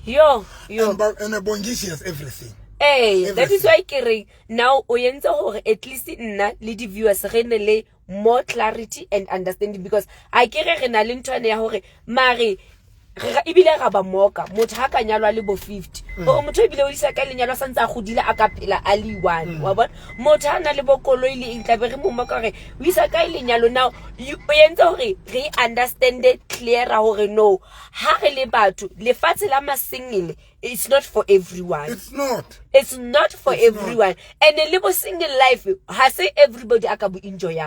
yo and a bongi she has everything that is why ke re now o yentse hore at least nna le di viewers re ne le more clarity and understanding, because I kere re na le ntwana ya hore mare ibile ga ba moka motho ha ka nyalwa le bo 50 o motho ibile o isa ka lenyalo sa ntse a godile a ka phela a le 1 wa bona motho ha na le bokoloi le eng tlabe re mo moka re o isa ka lenyalo now you yentse hore re understand it clear hore no ha re le batho le fatshe la masingile it's not for everyone. It's not for everyone. And a little single life has everybody akabu enjoy.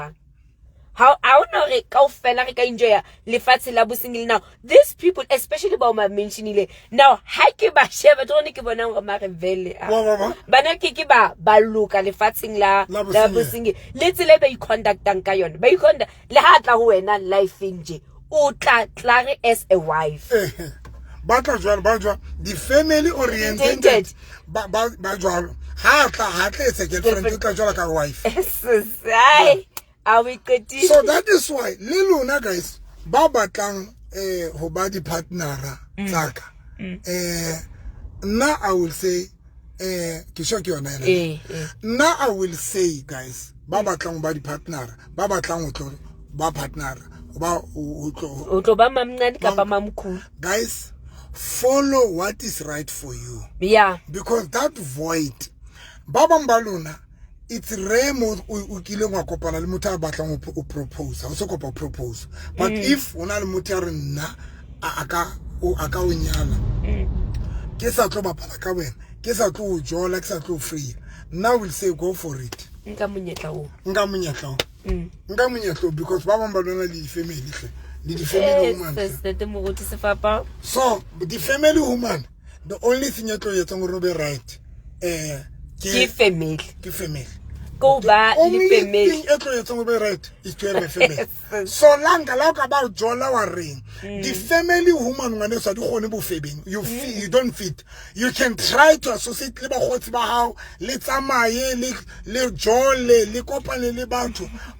How I don't know how fella can enjoy lefatse la bo single now. These people, especially about my mentioning now, hike ba sheba don't ke bona go mare vele. Bana ke ba luka lefatse la bo single. Let's let ba conductang ka yona. Ba ikonda le ha tla ho wena life nje. O tla clare as a wife. The family oriented bajwalo ha tla se girlfriend o tla jwala ka wife. So that is why lelona guys ba batlang ho ba di partnera tsaka now I will say ke sho ke yona now I will say guys ba batlang ba di partnera ba batlang ho tlo ba partnera ba o tlo ba mamnani kapa mamkhulu guys. Follow what is right for you. Yeah. Because that void, Baba Mbaluna, it's rare mo ukile ngwa kopana le motho a batlang o propose. Ha so kopa propose. But if ona le motho a re nna aka o nyala. Ke sa tlo bapala ka wena. Ke sa tlo o jola, ke sa tlo free. Now we'll say go for it. Nka monyetla o. Nka monyetla because Baba Mbaluna le family hle. The family woman. So the family woman, the only thing you can be right. Family. Go back. Only thing you be right is to have a family. So long about Jola or ring. The family woman when you don't fit. You can try to associate how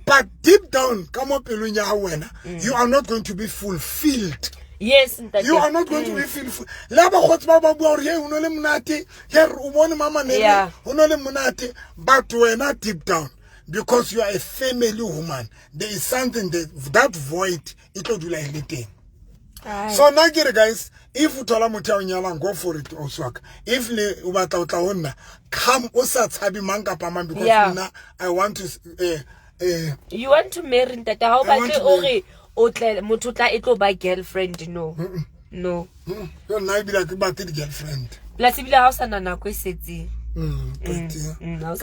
but deep down, come up you are not going to be fulfilled. Yes, you are not going to be fulfilled. But we're not deep down. Because you are a family woman. There is something that void, it will do like anything. So now guys, if you go for it also. If you come because I want to you want to marry that how about mototla e tlo ba girlfriend no. No. So now be like about the girlfriend. Plus ibile ha o sana nako e setseng. Ha o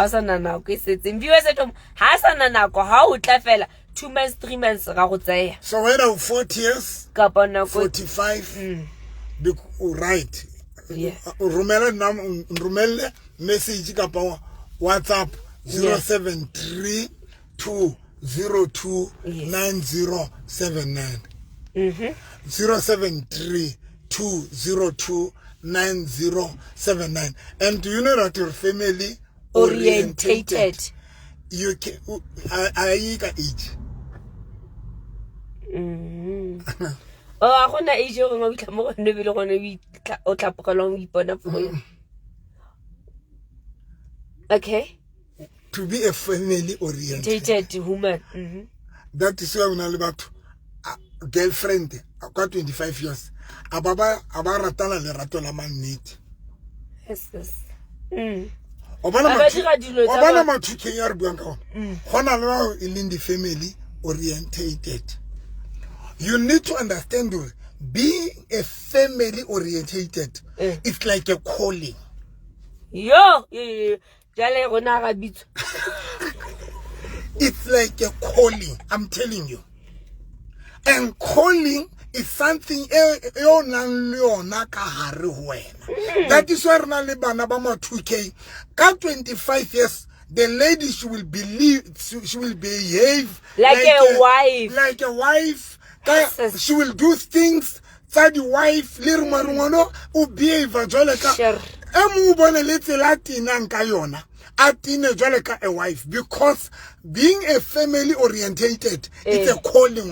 sana nako e setseng. Viewers at home, ha sana nako ha o tla fela 2 months 3 months ga go tsaya. So when I'm 40 years, 45, right. Yeah. Rumele message ka pa WhatsApp 073202909. 073202909. And do you know that your family orientated? You can I age. Oh, I gonna age go mo bitla mo ne bile go ne o tlapogela mo ipona fo. Okay. To be a family oriented woman. That is why we know about girlfriend. I've got 25 years. Ababa ratana le rato la manite. Yes. Obana ma thuke ya re buang ka ona. Gona le in the family orientated. You need to understand being a family orientated it's like a calling. It's like a calling, I'm telling you. And calling is something that is why Bana 2K. Got 25 years, the lady she will behave like a wife. Like a wife. She will do things that the wife little maruno who behave sure. A wife, because being a family orientated it's a calling.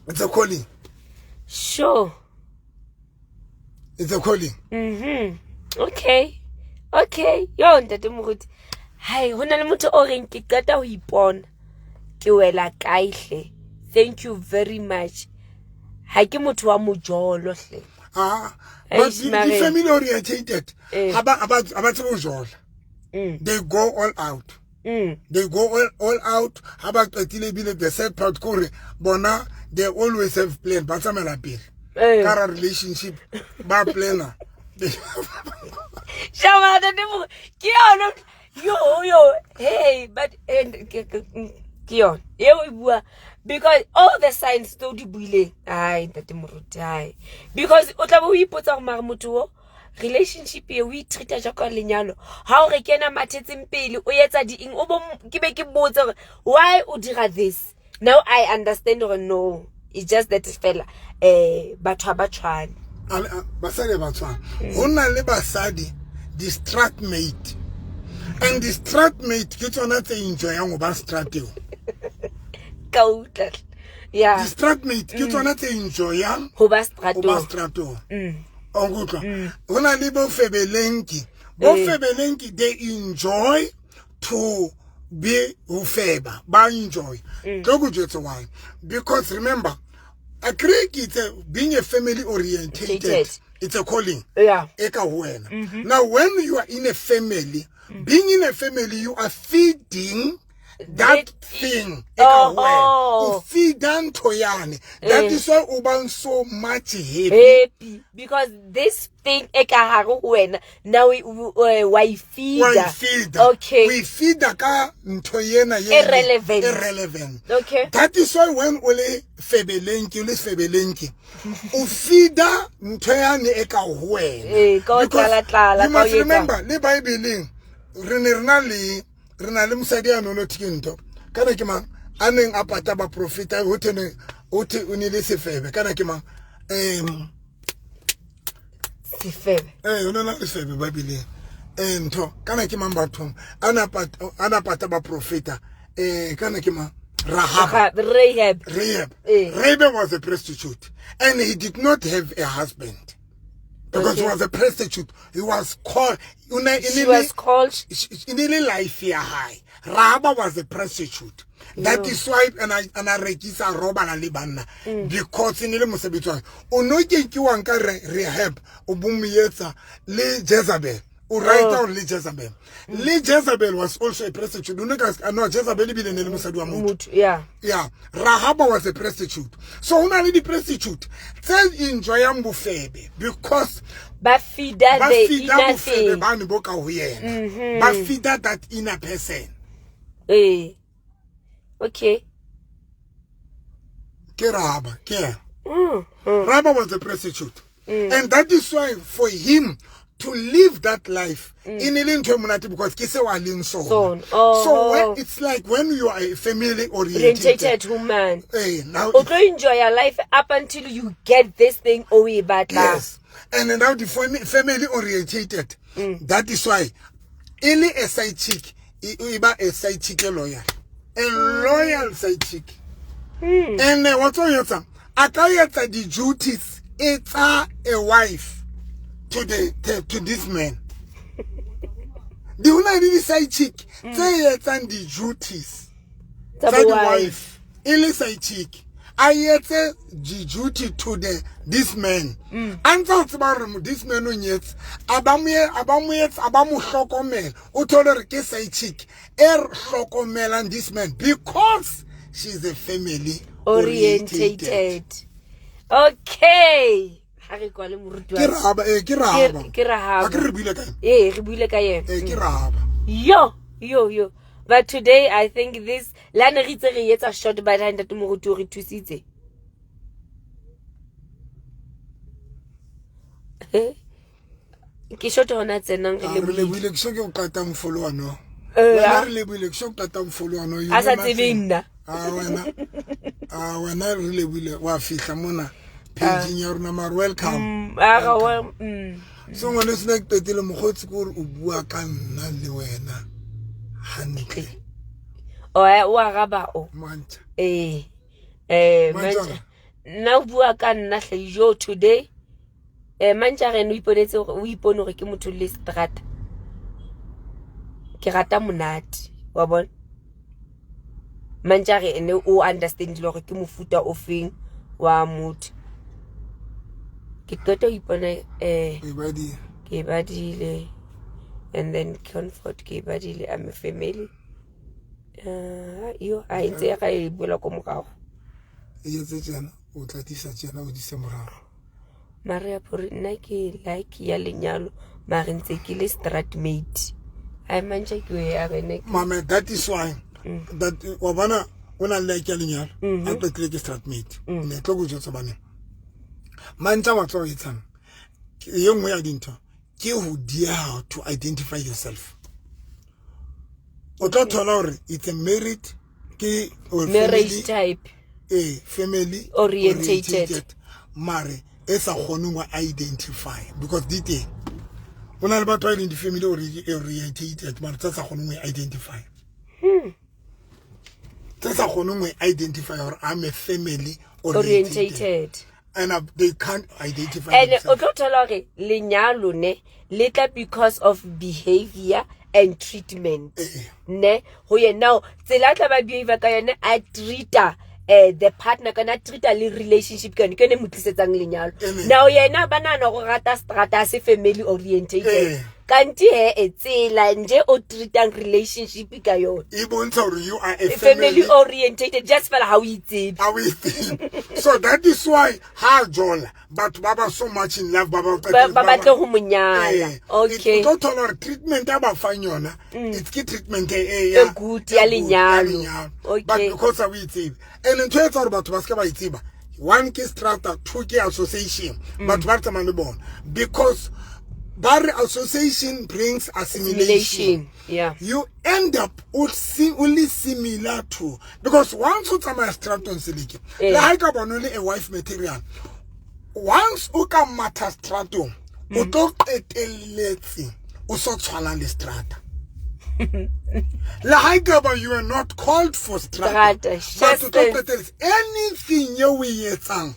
It's a calling. Sure. It's a calling. Okay. Yo, Ndate Muruti. Hai, hona le motho o reng ke qeta ho ipona. Ke wela kae hle. Thank you very much. Ha ke motho wa Mjolo hle. But the family orientated. They go all out. They go all out. The sad part, Bona, they always have plan. But some are Kara relationship, bar planner. Yo, hey, but Kion, because all the signs told you bully. Aye, that die. Because we put our marmutuo relationship here, we treat a jaka linyalo. How we can match in pale, di ing obo kibeki bozo. Why would you this? Now I understand or no. It's just that fella batwa. Basadi batwa. Ona le basadi distract mate. And distract mate you don't have to enjoy yang ba strateo. Yeah. Distract mate you don't have to enjoy yang ba strateo. Onguka. Ona le bo febelenki. Bo febelenki they enjoy to be ufeba. Ba enjoy. Why? Because remember, a Greek is being a family orientated. It's a calling. Yeah. Now, when you are in a family, being in a family, you are feeding that thing. Feed and toyani. That is why Uban so much happy. Because this thing now we feed. Okay. We feed the car irrelevant. Okay. That is why when Ole Febelenki, Ufida Ntoyani eka huena. You must remember, the Bible, Renali Musadia no tikinto. Kanakima, aning apataba profita, utene, unilisi febe. Kanakima, Sifebe. Unana febe, Bible. To, Kanakima batum, anapataba profita, Kanakima, Rahab. Rahab was a prostitute, and he did not have a husband. Because he was a prostitute. He was called. She was called. In life here high. Rahab was a prostitute. That is why and I register Roba na Libana. Because in the Musabitwa. Unoje kiwanka Rahab. Ubumiyeta Le Jezebel. Write down Le Jezebel. Le Jezebel was also a prostitute. No, Jezebel be the name of Yeah. Yeah. Rahab was a prostitute. So only the prostitute. Tell enjoy febe because Bafida that inner person. Okay. Rahab. Rahab was a prostitute. And that is why for him to live that life in a community because so it's like when you are a family oriented woman. Now enjoy your life up until you get this thing away but yes. And now the family oriented. That is why any a side chick a side chick a loyal side chick. And what's on your son? Akayata the duties it's a wife to this man. The only side chick say it's and the duties. The wife. Only side chick. I yet the duty to this man. And thoughts about this man on yet. Abamu shoko man. Utoler ke side chick. Shoko man and this man because she's a family orientated. Okay. Yo. But today I think this lana ritse re etsa short behind that morutu re thusitse. Ke short hona tsenang re lebile ke ke o qatang follow no. Wena re lebile ke o qatang follow no. Asa tsebinna. Wena re lebile wa fihla mona. Paging your number welcome. So when it's like the Dilomhot's go Ubuakan Naliwena Hanke. Oh, Mancha. Mancha. Now Buakan Nash Joe today. Mancha and we put it we put no Rikimu to list strat. ke rata monate wa bona mantjare ene o understand le gore ke mofuta o feng wa motho ke tota ipona ke badile and then comfort ke badile I'm a family yo a itse ya ka e bola ko morago e yetse tsena o tla tisa tsena o di se morago Maria pore nna ke like ya lenyalo mare ntse ke le strat mate I manja ke ya bene mama that is why that wa bana ona like ya lenyalo a tlo ke strat mate ne tlo go jotsa bana manja wa tlo etsang ye nngwe ya dinto ke ho dia to identify yourself o tlo thola hore it's a married ke or marriage type family orientated mare esa khone wa identify because dite ona le batho in the family orientated mare tsa khone wa identify tsa khone wa identify or I'm a family orientated and they can't identify and themselves. o tlo thola hore lenyalo ne little because of behavior and treatment ne ho ye now tsela tla ba behavior ka yone a treata the partner kana treata le relationship kana ke ne motlisetsang lenyalo now yena banana go rata strata se family orientated kanti tsela nje o treatang relationship ka yona e bontsha hore you are a family orientated just for how you did so that is why ha jola but baba so much in love baba tle go monyala okay total treatment aba fanyona it's ki treatment good ya lenyalo okay but because of it and in terms of batho ba ska ba itiba one ke strata two ke association but ba tsamane bona because bar association brings assimilation. Yeah, you end up only similar to because once you come straton siliki like only a wife material once you come matter straton o to qetelletse o so tshwana le strata like you are not called for strata but anything you we etsang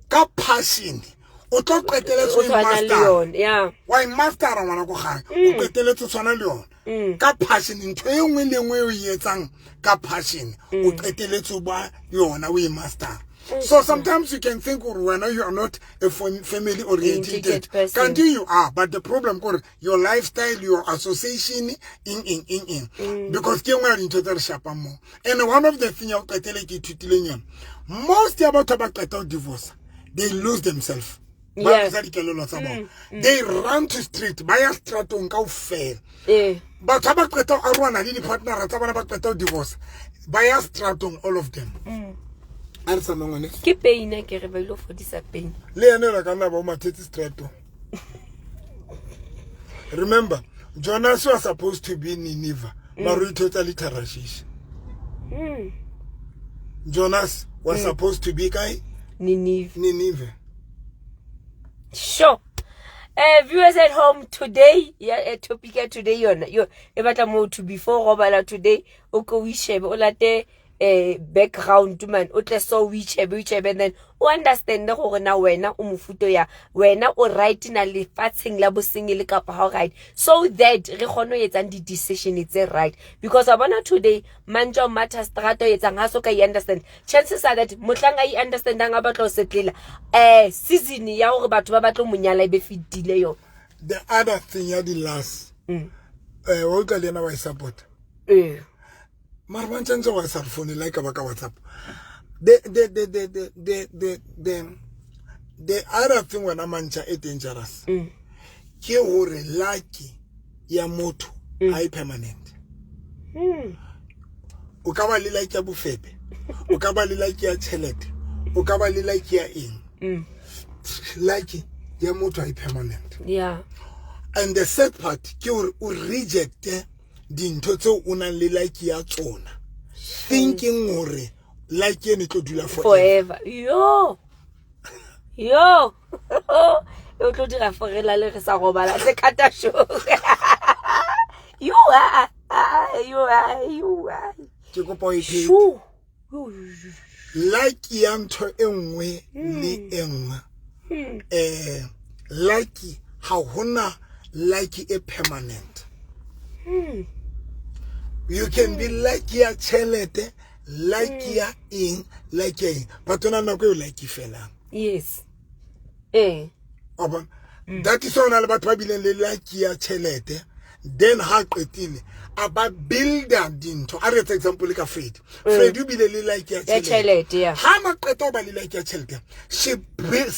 ka passion o tlo qeteletse master yeah why master ra ngwana go ga o qeteletse tswana le yona ka passion ntho e nngwe le nngwe o yetsang ka passion o qeteletse ba yona we master so sometimes you can think when you are not a family oriented can do you are but the problem is your lifestyle your association in because ke ngwa ntho tsa re shapa mo and one of the things you qetele ke thutileng yona most about ba qeta divorce they lose themselves. Yeah. They run to street buy a straton ka ufela but ba qeta a rwana le di partner tsa bana ba qeta divorce buy a straton all of them are sa mangwane ke pain ke re ba ile for disa pain le ene la kana ba mathetsi straton remember Jonas was supposed to be in Nineveh Maru totally tarashish Jonas was supposed to be kai Nineveh. Sure. Viewers at home today, yeah, topic today you batla mo to before robala today o ko we shebe o late background man o tle so we shebe and then o understand gore na wena o mofuto ya wena o right na le fatsing la bosengele kapa how right so that re gone etsang di decision it's right because abana today manja matter strato etsang ha so ka I understand chances are that motlanga I understand nga batlo setlela season ya gore batho ba batlo monyala be fitile yo the other thing ya the last o ka lena wa support Marwancha wa phone like about WhatsApp. The other thing when amancha is dangerous. Ke hore lucky ya motho ai permanent. O ka ba le like ya bofebe. O ka ba le like ya tšhelete. O ka ba le like ya eng. Lucky ya motho ai permanent. Yeah. And the sad part ke hore o reject dintho tse o nang le like ya tsona thinking gore like ene tlo dula forever yo o tlo dira forela le re sa robala se kata show you are ke go point like ya ntho engwe le engwe like ha hona like e permanent You can be like ya chelete, like ya in, like ya in. But you not go like you fella. Yes. That is all about Babylon like ya chelete. Then how qetile about build and into a example like a Fred you be the like ya chelete, yeah. How much qeto ba like ya chelete she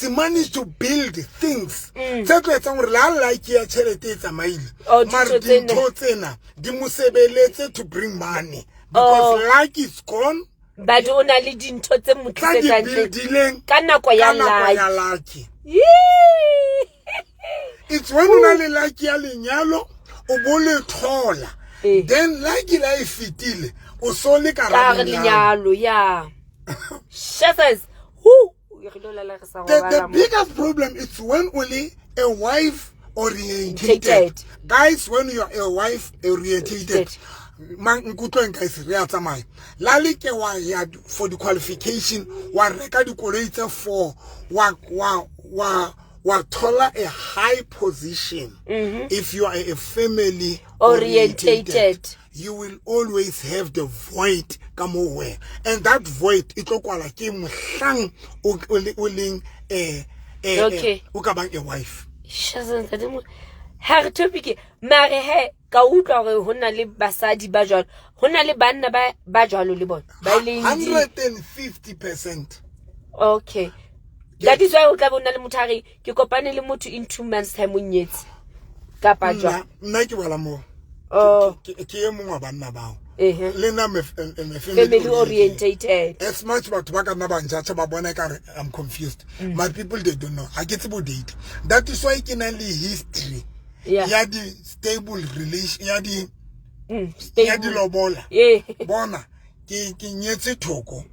managed to build things that was some like ya chelete tsamaile mara dintho tsena di mosebeletse to bring money because like is gone but ona le dintho tse motlisetsang ka nako ya like it's when una le like ya lenyalo o bole thola then like life fitile o sole ka lenyalo yeah shefes who the biggest problem is when only a wife orientated guys when you are a wife orientated man nkutlo guys re a tsamaya la le ke wa ya for the qualification wa reka dikoloi tse 4 wa thola a high position. If you are a family orientated, you will always have the void come away, and that void it look like mohlang o leng a wife. Her topic mare he ka utlwa gore hona le basadi ba jalo hona le banna ba jalo le bona ba leng 150%. Okay. That is why o tla bona le mothari ke kopane le motho in 2 months time o nyetse ka patjwa nna ke bala mo ke e mongwa banna bao le na me family orientated as much about ba ka nna ba ntsha ba bona ka I'm confused my people they don't know I get about date that is why ke na le history ya di stable relation ya di lobola bona ke nyetse thoko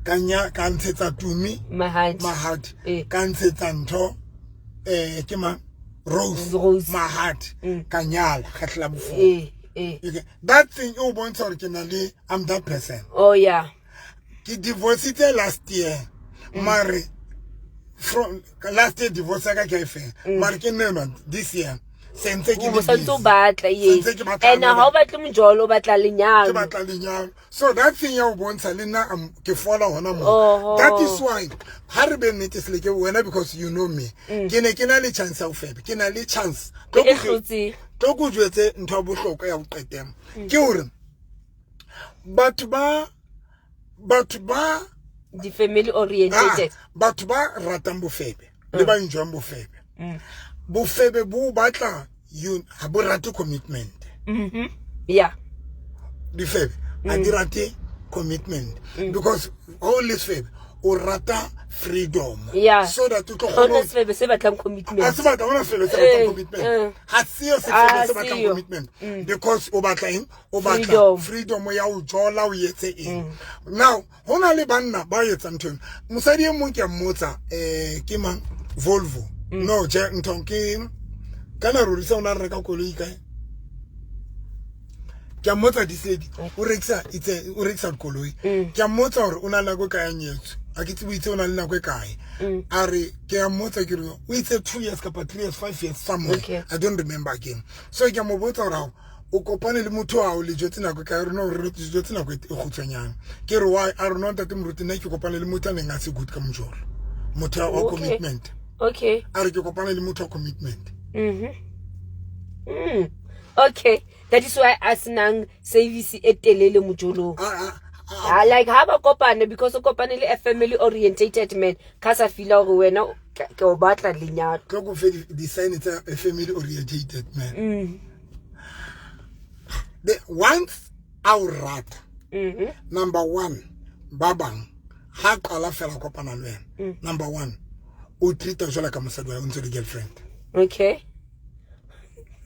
kanya ka ntshetsa tumi mahadi ka ntshetsa ntho ke ma rose mahadi kanyala khatla bofo that thing you want to originally I'm that person ke divorced last year mare from last year divorce ka ke fe mare ke nena this year sense ke batla and how batla Mjolo batla lenyalo so that thing you want to lena ke follow hona mo that is why harbe nete se ke wena because you know me ke ne ke na le chance of febe ke na le chance to go jwetse ntho bohloko ya boqeteng ke hore batho ba the family orientated batho ba ratang bofebe le ba enjoyang bofebe bofebe bo batla you ha bo rate commitment bofebe a di rate commitment because all this febe o rata freedom so that you can se batlang commitment se batlang commitment ha se batlang commitment because o batla freedom ya o jola o yetse now hona le banna ba yetsa ntho mosadi e mong ke mmotsa ke mang Volvo no je ntonke kana rurisa una reka koloi kae ke mmotsa disedi o rekisa koloi ke mmotsa hore una la go kae nyetso a ke tsebitse ona le nako e kae are ke mmotsa ke re o itse 2 years ka 3 years 5 years somewhere I don't remember again so ke mo botsa hore o kopane le motho a o le jetse nako ka re no re jetse nako e khutsanyana ke re why are not that mruti na ke kopane le motho a neng a se good ka Mjolo motho wa commitment okay are ke kopane le motho wa commitment okay that is why asinang service etelele Mjolo like have a kopane because o kopane le a family orientated man ka sa feel gore wena ke o batla lenyalo go go fe design it's a family orientated man the once our rat number 1 babang ha qala fela kopana le wena number 1 o treat a jola ka mosadi wa ntse le girlfriend okay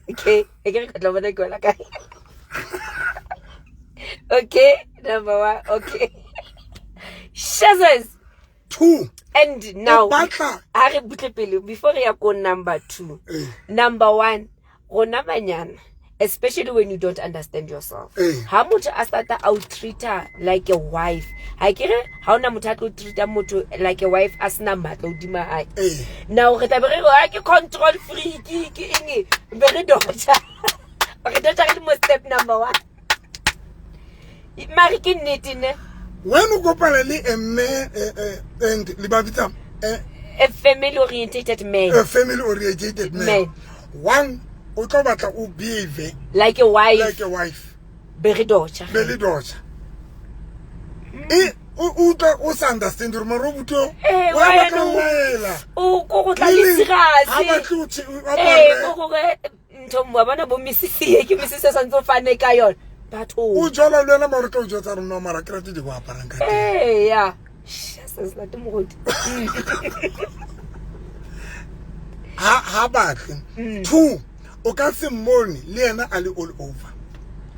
e ke ka tla bona go la ka okay number 1 okay shazas 2 and now are butle pele before ya go number 2 number 1 gona banyana especially when you don't understand yourself how much a starta out treat her like a wife ha kere ha ona motho a tlo treata motho like a wife as na matla udima hae now re tla be re go ke control freak ke eng be re doctor Okay, don't tell me step number 1. Marikin netine. When you go parallel a man and libavita A family oriented man. A family oriented man. One utobata behave like a wife. Like a wife. Belly daughter. Belly daughter. Uta understand Romarobuto. Why no? Oh, go to the but who? Jola Lena Morocco Jota no Maracrati de Waparanga. Hey, yeah. Jesus, let them hold. How about 2? Okasi morning, Lena Ali all over.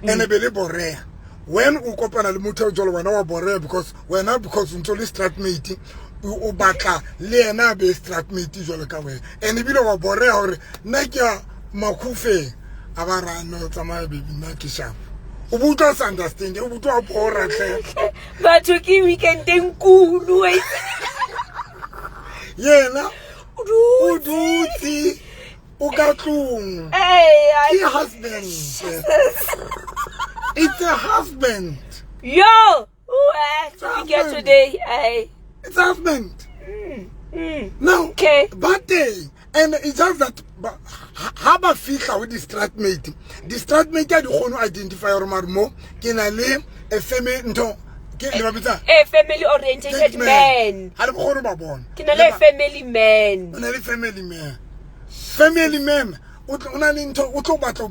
And a belly borea. When Ukopana Muto Jolwana borea because we're not because until this strat meeting. Ubaka Lena be strat meeting Jolakawe. And if you know borea or Nakia Makufe Avara no Tamabi Nakisha. Ubutas understand Ubuto Pora. But okay, we can think cool. Yeah, now. Uduti. Ugatung. Hey, the husband. It's a husband. Yo, who we get today? Hey, it's a husband. Now, okay. Birthday, and it's just that. How about feel with the strat mate? The strat mate, I don't identify or more. Can I live a female? A family oriented man. I don't know about one. Can I live family man? Family man. Family man. What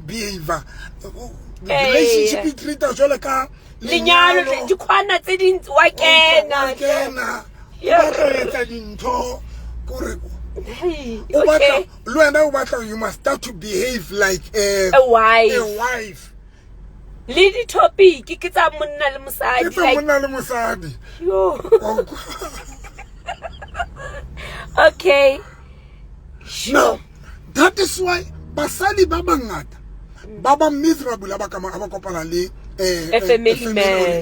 behavior? Relationship with Rita Jolaka. Linyalo, you can't say it. Why can't you must start to behave like a wife. Lady topic, kita monna le musadi. Kita monna le musadi. Yo. Okay. No, that is why basali baba ngata. Baba miserable abakopana le a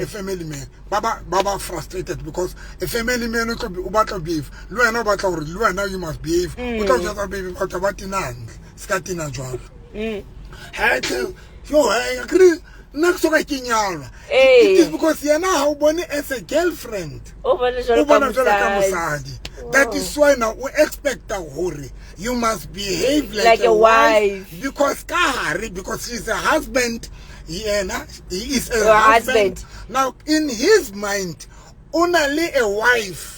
family man. Baba frustrated because a family man no be ubata behave. Luana bata or Luana you must behave. Uta just behave bata batinang. Skatina jwalo. Hey, yo, I agree. It is because you know how Bonnie as a girlfriend. That is why now we expect a hurry. You must behave like a wife. Because she's a husband. He is a husband. Now in his mind, only a wife.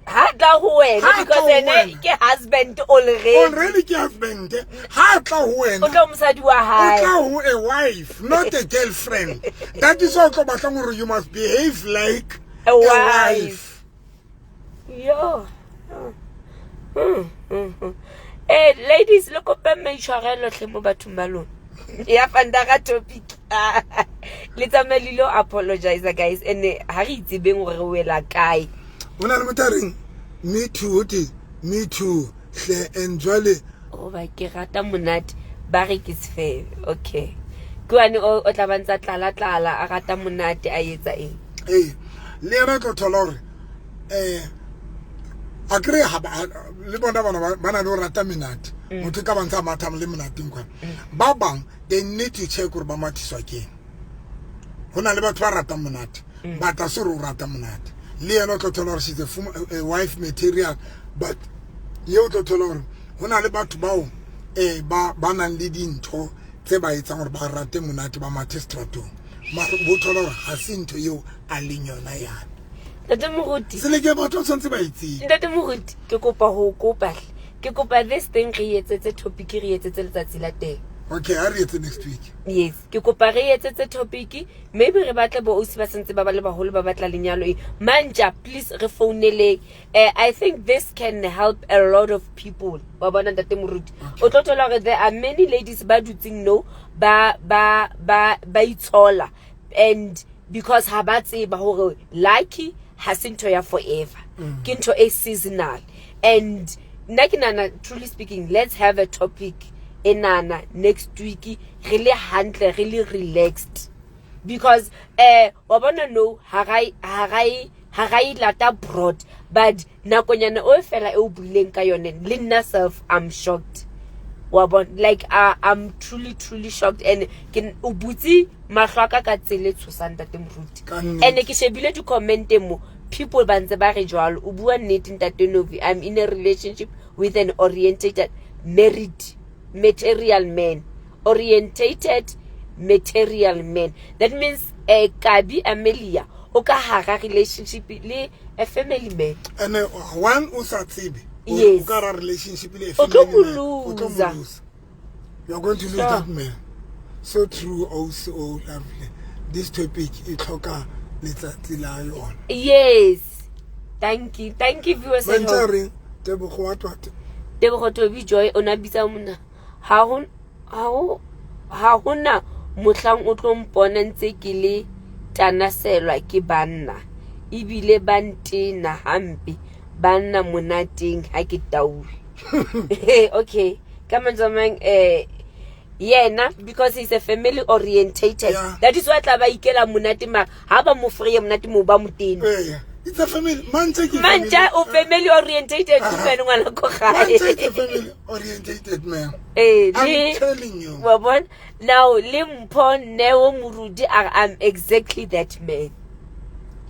Because they husband already husband. A wife, not a girlfriend. That is all you must behave like a wife. Yo. Hey, ladies, look up and make sure I let him over to Malone. Yeah, Fandara topic. Let's apologize, guys. And Harry Zibing will like guy. Me too, enjoy. Oh, my Kirata Munat, Barrick is fair. Okay. Go and Otavanza Tala, Arata Munati, Ayza. Hey, Lera to Tolor. Agree, Libana Banano Rataminat, Mutikavanza Matam Liminatinqua. Babang, they need to check Urbamatis again. When I live at Ratamunat, Batasuru Ratamunat. Leonor Tolor, she's a wife material, but you Tolor, when I about to bow a banan leading to Teba, it's our Baratemunat Bamatestrato. Botolor has seen to you a lino Nayan. That's a muruti. Select something. That's a muruti. Kikopa this thing created a topic created that's latte. Okay, I'll read it next week. Yes, Kikopa it's a topic. Maybe Rebata Bosva Santa Babala Holo Babatla Lignalo. Manja, please rephone. I think this can help a lot of people. Babana Temurut. There are many ladies baduting no ba itola. And because Habatse Bahoro Laki hasn't forever. Kinto a seasonal. And Nakinana, truly speaking, let's have a topic. Enana next week really handle, really relaxed because wabona no harai lata broad but nakonyana o fela e o buleng ka yone le nna self I'm shocked Like I'm truly shocked, and can ubutsi mahlaka ka tsele tshosang tate moruti. And ke shebile di comment mo people ba ntse ba re jwalo o bua nnete ntate Novi. I'm in a relationship with an orientated married material man. Orientated material man. That means Kabi Amelia o ka hara relationship le a family man. And one usatsibi. Yes. O ka relationship le a family man. Lose. You're going to lose that man. So true, also lovely. This topic is talking. Yes. Thank you viewers at home. Mentoring Tebogo to be joy on abisa mona. Ha hona mohlang o tlo mpona ntse ke le tanaselwa ke banna. Ibile bantena hampe banna monateng ha ke taule. Okay. Come on, because he's a family orientated. Yeah. That is what laba ikela monate ma ha ba mo free monate mo ba moteng. Yeah. It's a family. Manja o family orientated man ngwana ko gae. It's a family orientated man. I'm telling you. Wabon now Limpo Neo Murudi I'm exactly that man.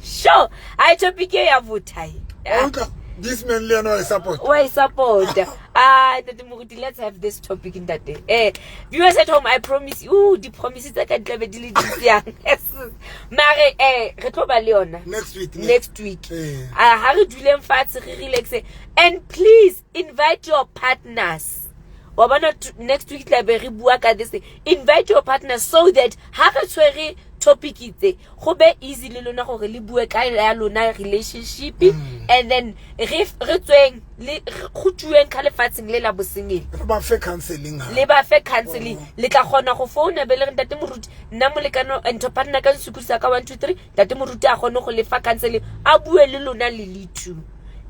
Sure. I topic ya vutai. Okay. This man Leonor support. Why support? Let's have this topic in that day. Viewers at home, I promise you, the promises that I can be Mare, Leona. Next week. Harry Julian Fats relax. And please invite your partners. Next week, invite your partners so that Harry topic itse go be easy le lona gore le bue ka ya lona relationship and then re tsweng le go tueng ka lefatsheng le la bosengele le ba fe counseling le tla gona go founa be le ntate moruti nna molekano and partner ka nsukusa ka 1 2 3 ntate moruti a gone go le fa counseling a bue le lona le two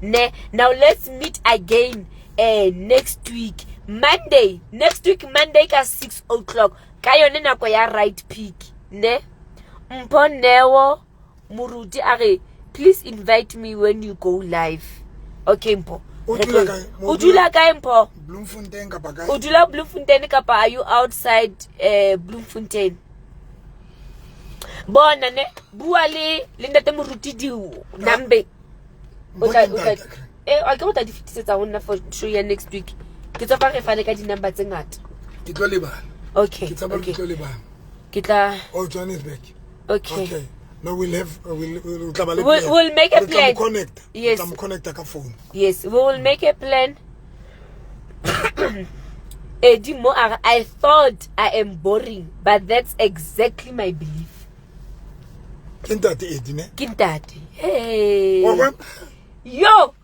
ne. Now let's meet again next week Monday ka 6 o'clock ka yone nako ya right pick ne. Mponewo Muruti are please invite me when you go live. Okay, Mpo. Udula ka Mpo? Bloemfontein kapa kae? Udula Bloemfontein kapa are you outside Bloemfontein? Bona ne bua le ndate Muruti di nambe. A ke bota di fitisetsa honna for show ya next week. Ke tsa fa re fane ka di number tse ngata. Ke tlo lebala. Okay. Ke tsa ba ke tlo lebala. Ke tla Johannesburg. Okay. Now we'll make a plan. Yes. Connect a phone. Yes, we will make a plan. I thought I am boring, but that's exactly my belief. Kintati. Hey. Yo.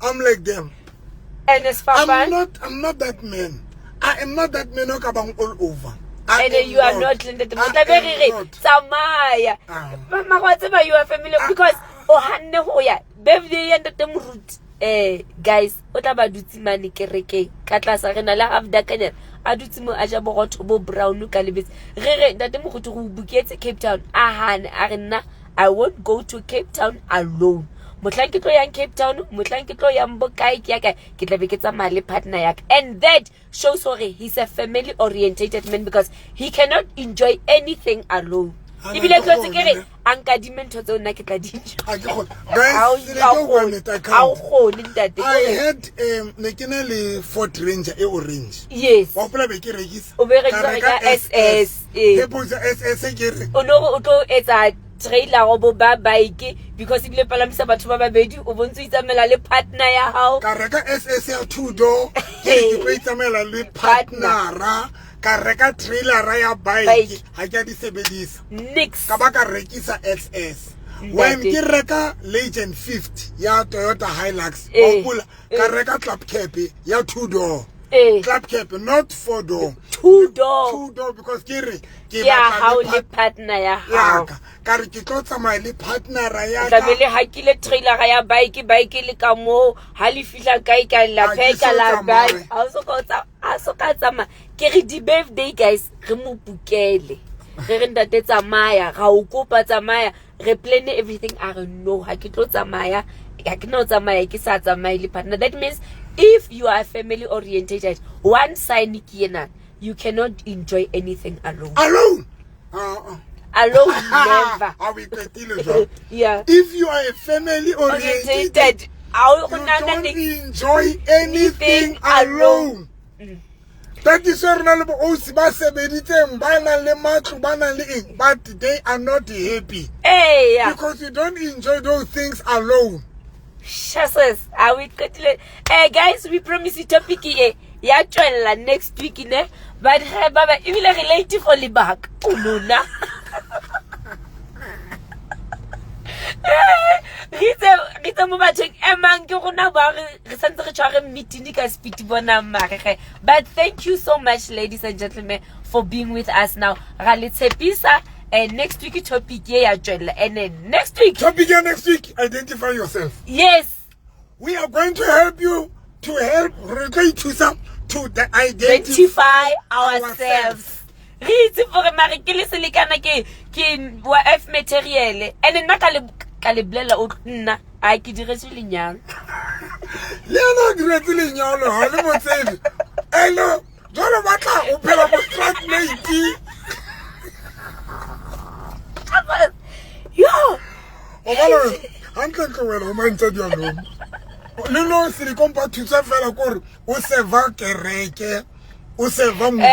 I'm like them. And it's fun. I'm not that man. I am not that man all over. And you are not Linda. Samaya. Mama, you are familiar because guys, what about Dutimani Kereke? Katlas Arena la have Dakaner. Adutimo Ajabot Bo Brown Nukalibis. That the Mukutu Bukets Cape Town. Ahan Arena. I won't go to Cape Town alone. Mutlankito yang Cape Town, Mutlankito yang Bokai Kiaka, Kitabikita Mali partner yak. And that shows he's a family orientated man because he cannot enjoy anything alone. If you like to get it, Anka Dimento Nakadin. I had Nakinali Fort Ranger orange. Yes. SS. Oh no, it's a trailer obo ba bike because if le palamisa batho ba babedi o bontse itsamela le partner ya hao ka reka SS ya 2-door ke go itsamela le partnera ka reka trailer ya bike ha ke di sebedisa nix ka ba ka rekisa SS when ke reka Legend 50 ya Toyota Hilux opula ka reka club cap ya 2-door club cap not 4-door 2-door because ke how le partner ya hao ka re ke tlotsa my le partner ya ka be le hakile trailer ya bike le ka mo ha le fihla kae ka la pheka la bike a so ka tsama ke re di birthday guys re mo bukele re ndate tsamaya ga o kopa tsamaya re plan everything I know ha ke tlo tsamaya ke no tsamaya ke sa tsamaye le partner that means if you are family orientated, one sign you cannot enjoy anything alone. Alone. Alone, never. Yeah. If you are a family orientated, you don't enjoy anything alone. That is but they are not happy. Hey, yeah. Because you don't enjoy those things alone. Jesus, are we hey guys, we promise you topic here. Yeah, try next week in there. But hey, Baba, you will relate to for back. Oh no, na. Rita mo batho emang ke gona ba re santse re tshware meeting ka speed bona mare. But thank you so much, ladies and gentlemen, for being with us now. Ra le tshepisa and next week topic ye ya tswela and then next week identify yourself. Yes, we are going to help you to relate to some to identify ourselves. It's for a marikele selikana ke wa F material and nna ka le blela o nna a ke diretse lenyalo le na diretse lenyalo ha le motsedi elo jalo batla o phela mo flatmate yo ogalo antle ke wena o mantsa di alone le no se le kompa thusa fela gore o se va kereke o se va mo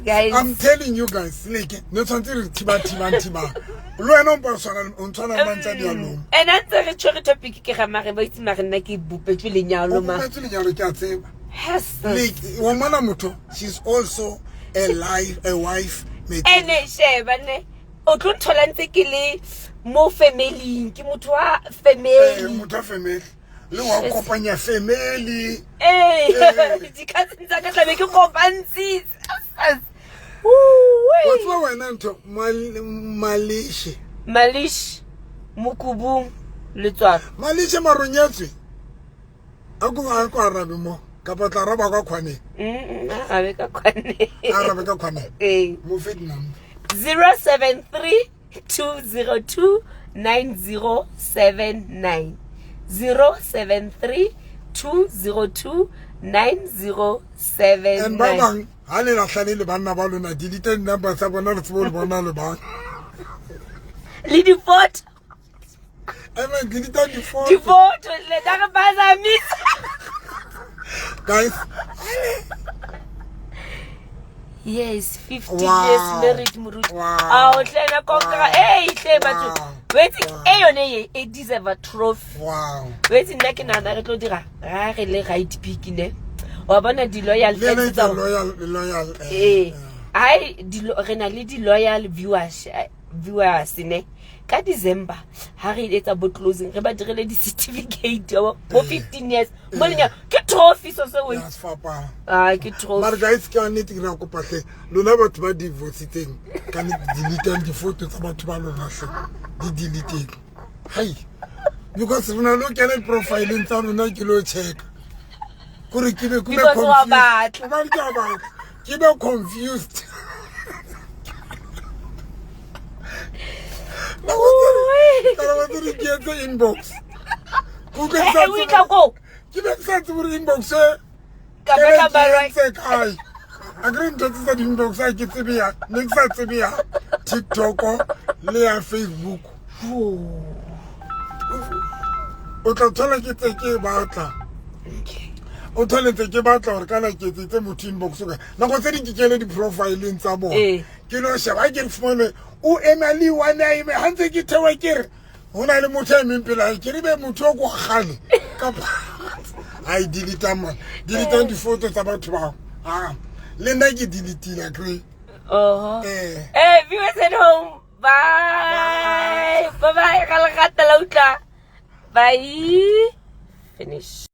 guys, I'm telling you guys, no something and answer the topic ke ga mare ba itse mare nna ke bupetswe lenyalo ma she's also a wife and sheba ne o tlo thola ntse ke le mo family ke motho wa family le wa kopanya family di ka tsa ka tlabe ke kopantsitse what's my wena nto malish mukubung letswa malishe maronyetswe a ko arabe mo ka patla raba ka khwane arabe ka khwane mo fit number 073 202 9079 073 202 9079 and babang ha le la hlale le banna ba lona delete number sa bona re tsebo bona le bang le di photo delete di photo le daga baza miss guys yes 50 years married muruti ah uhlena konka hle batho wait yone e deserve a trophy wait nna ke nana re tlo dira ra re le right pick ne wa bona di loyal fans loyal ai re na le di loyal viewers ne ka December ha re etsa bo closing re ba direle di certificate go 15 years mo lenya ke trophy so we ke trophy but guys ke nnete ke ra go patle lona batho ba divorce teng ka ne delete di photo tsa batho ba lona se di delete hai because rena lo kena profile tsa lona ke lo check gore ke be confused inbox. TikTok, Facebook. O tla thola ke tseke batla. O tholetse ke batla gore kana ke tsetse motho inbox ka. Na go tse di kekele di profile tsa bona. Ke no sheba ke fone o emali wana ime hantse ke thewa kere hona le motho a mempela ke re be motho go gale ka ai delete di photo tsa batho ba le nna ke delete la kre viewers at home bye ga le gata la utla bye finish.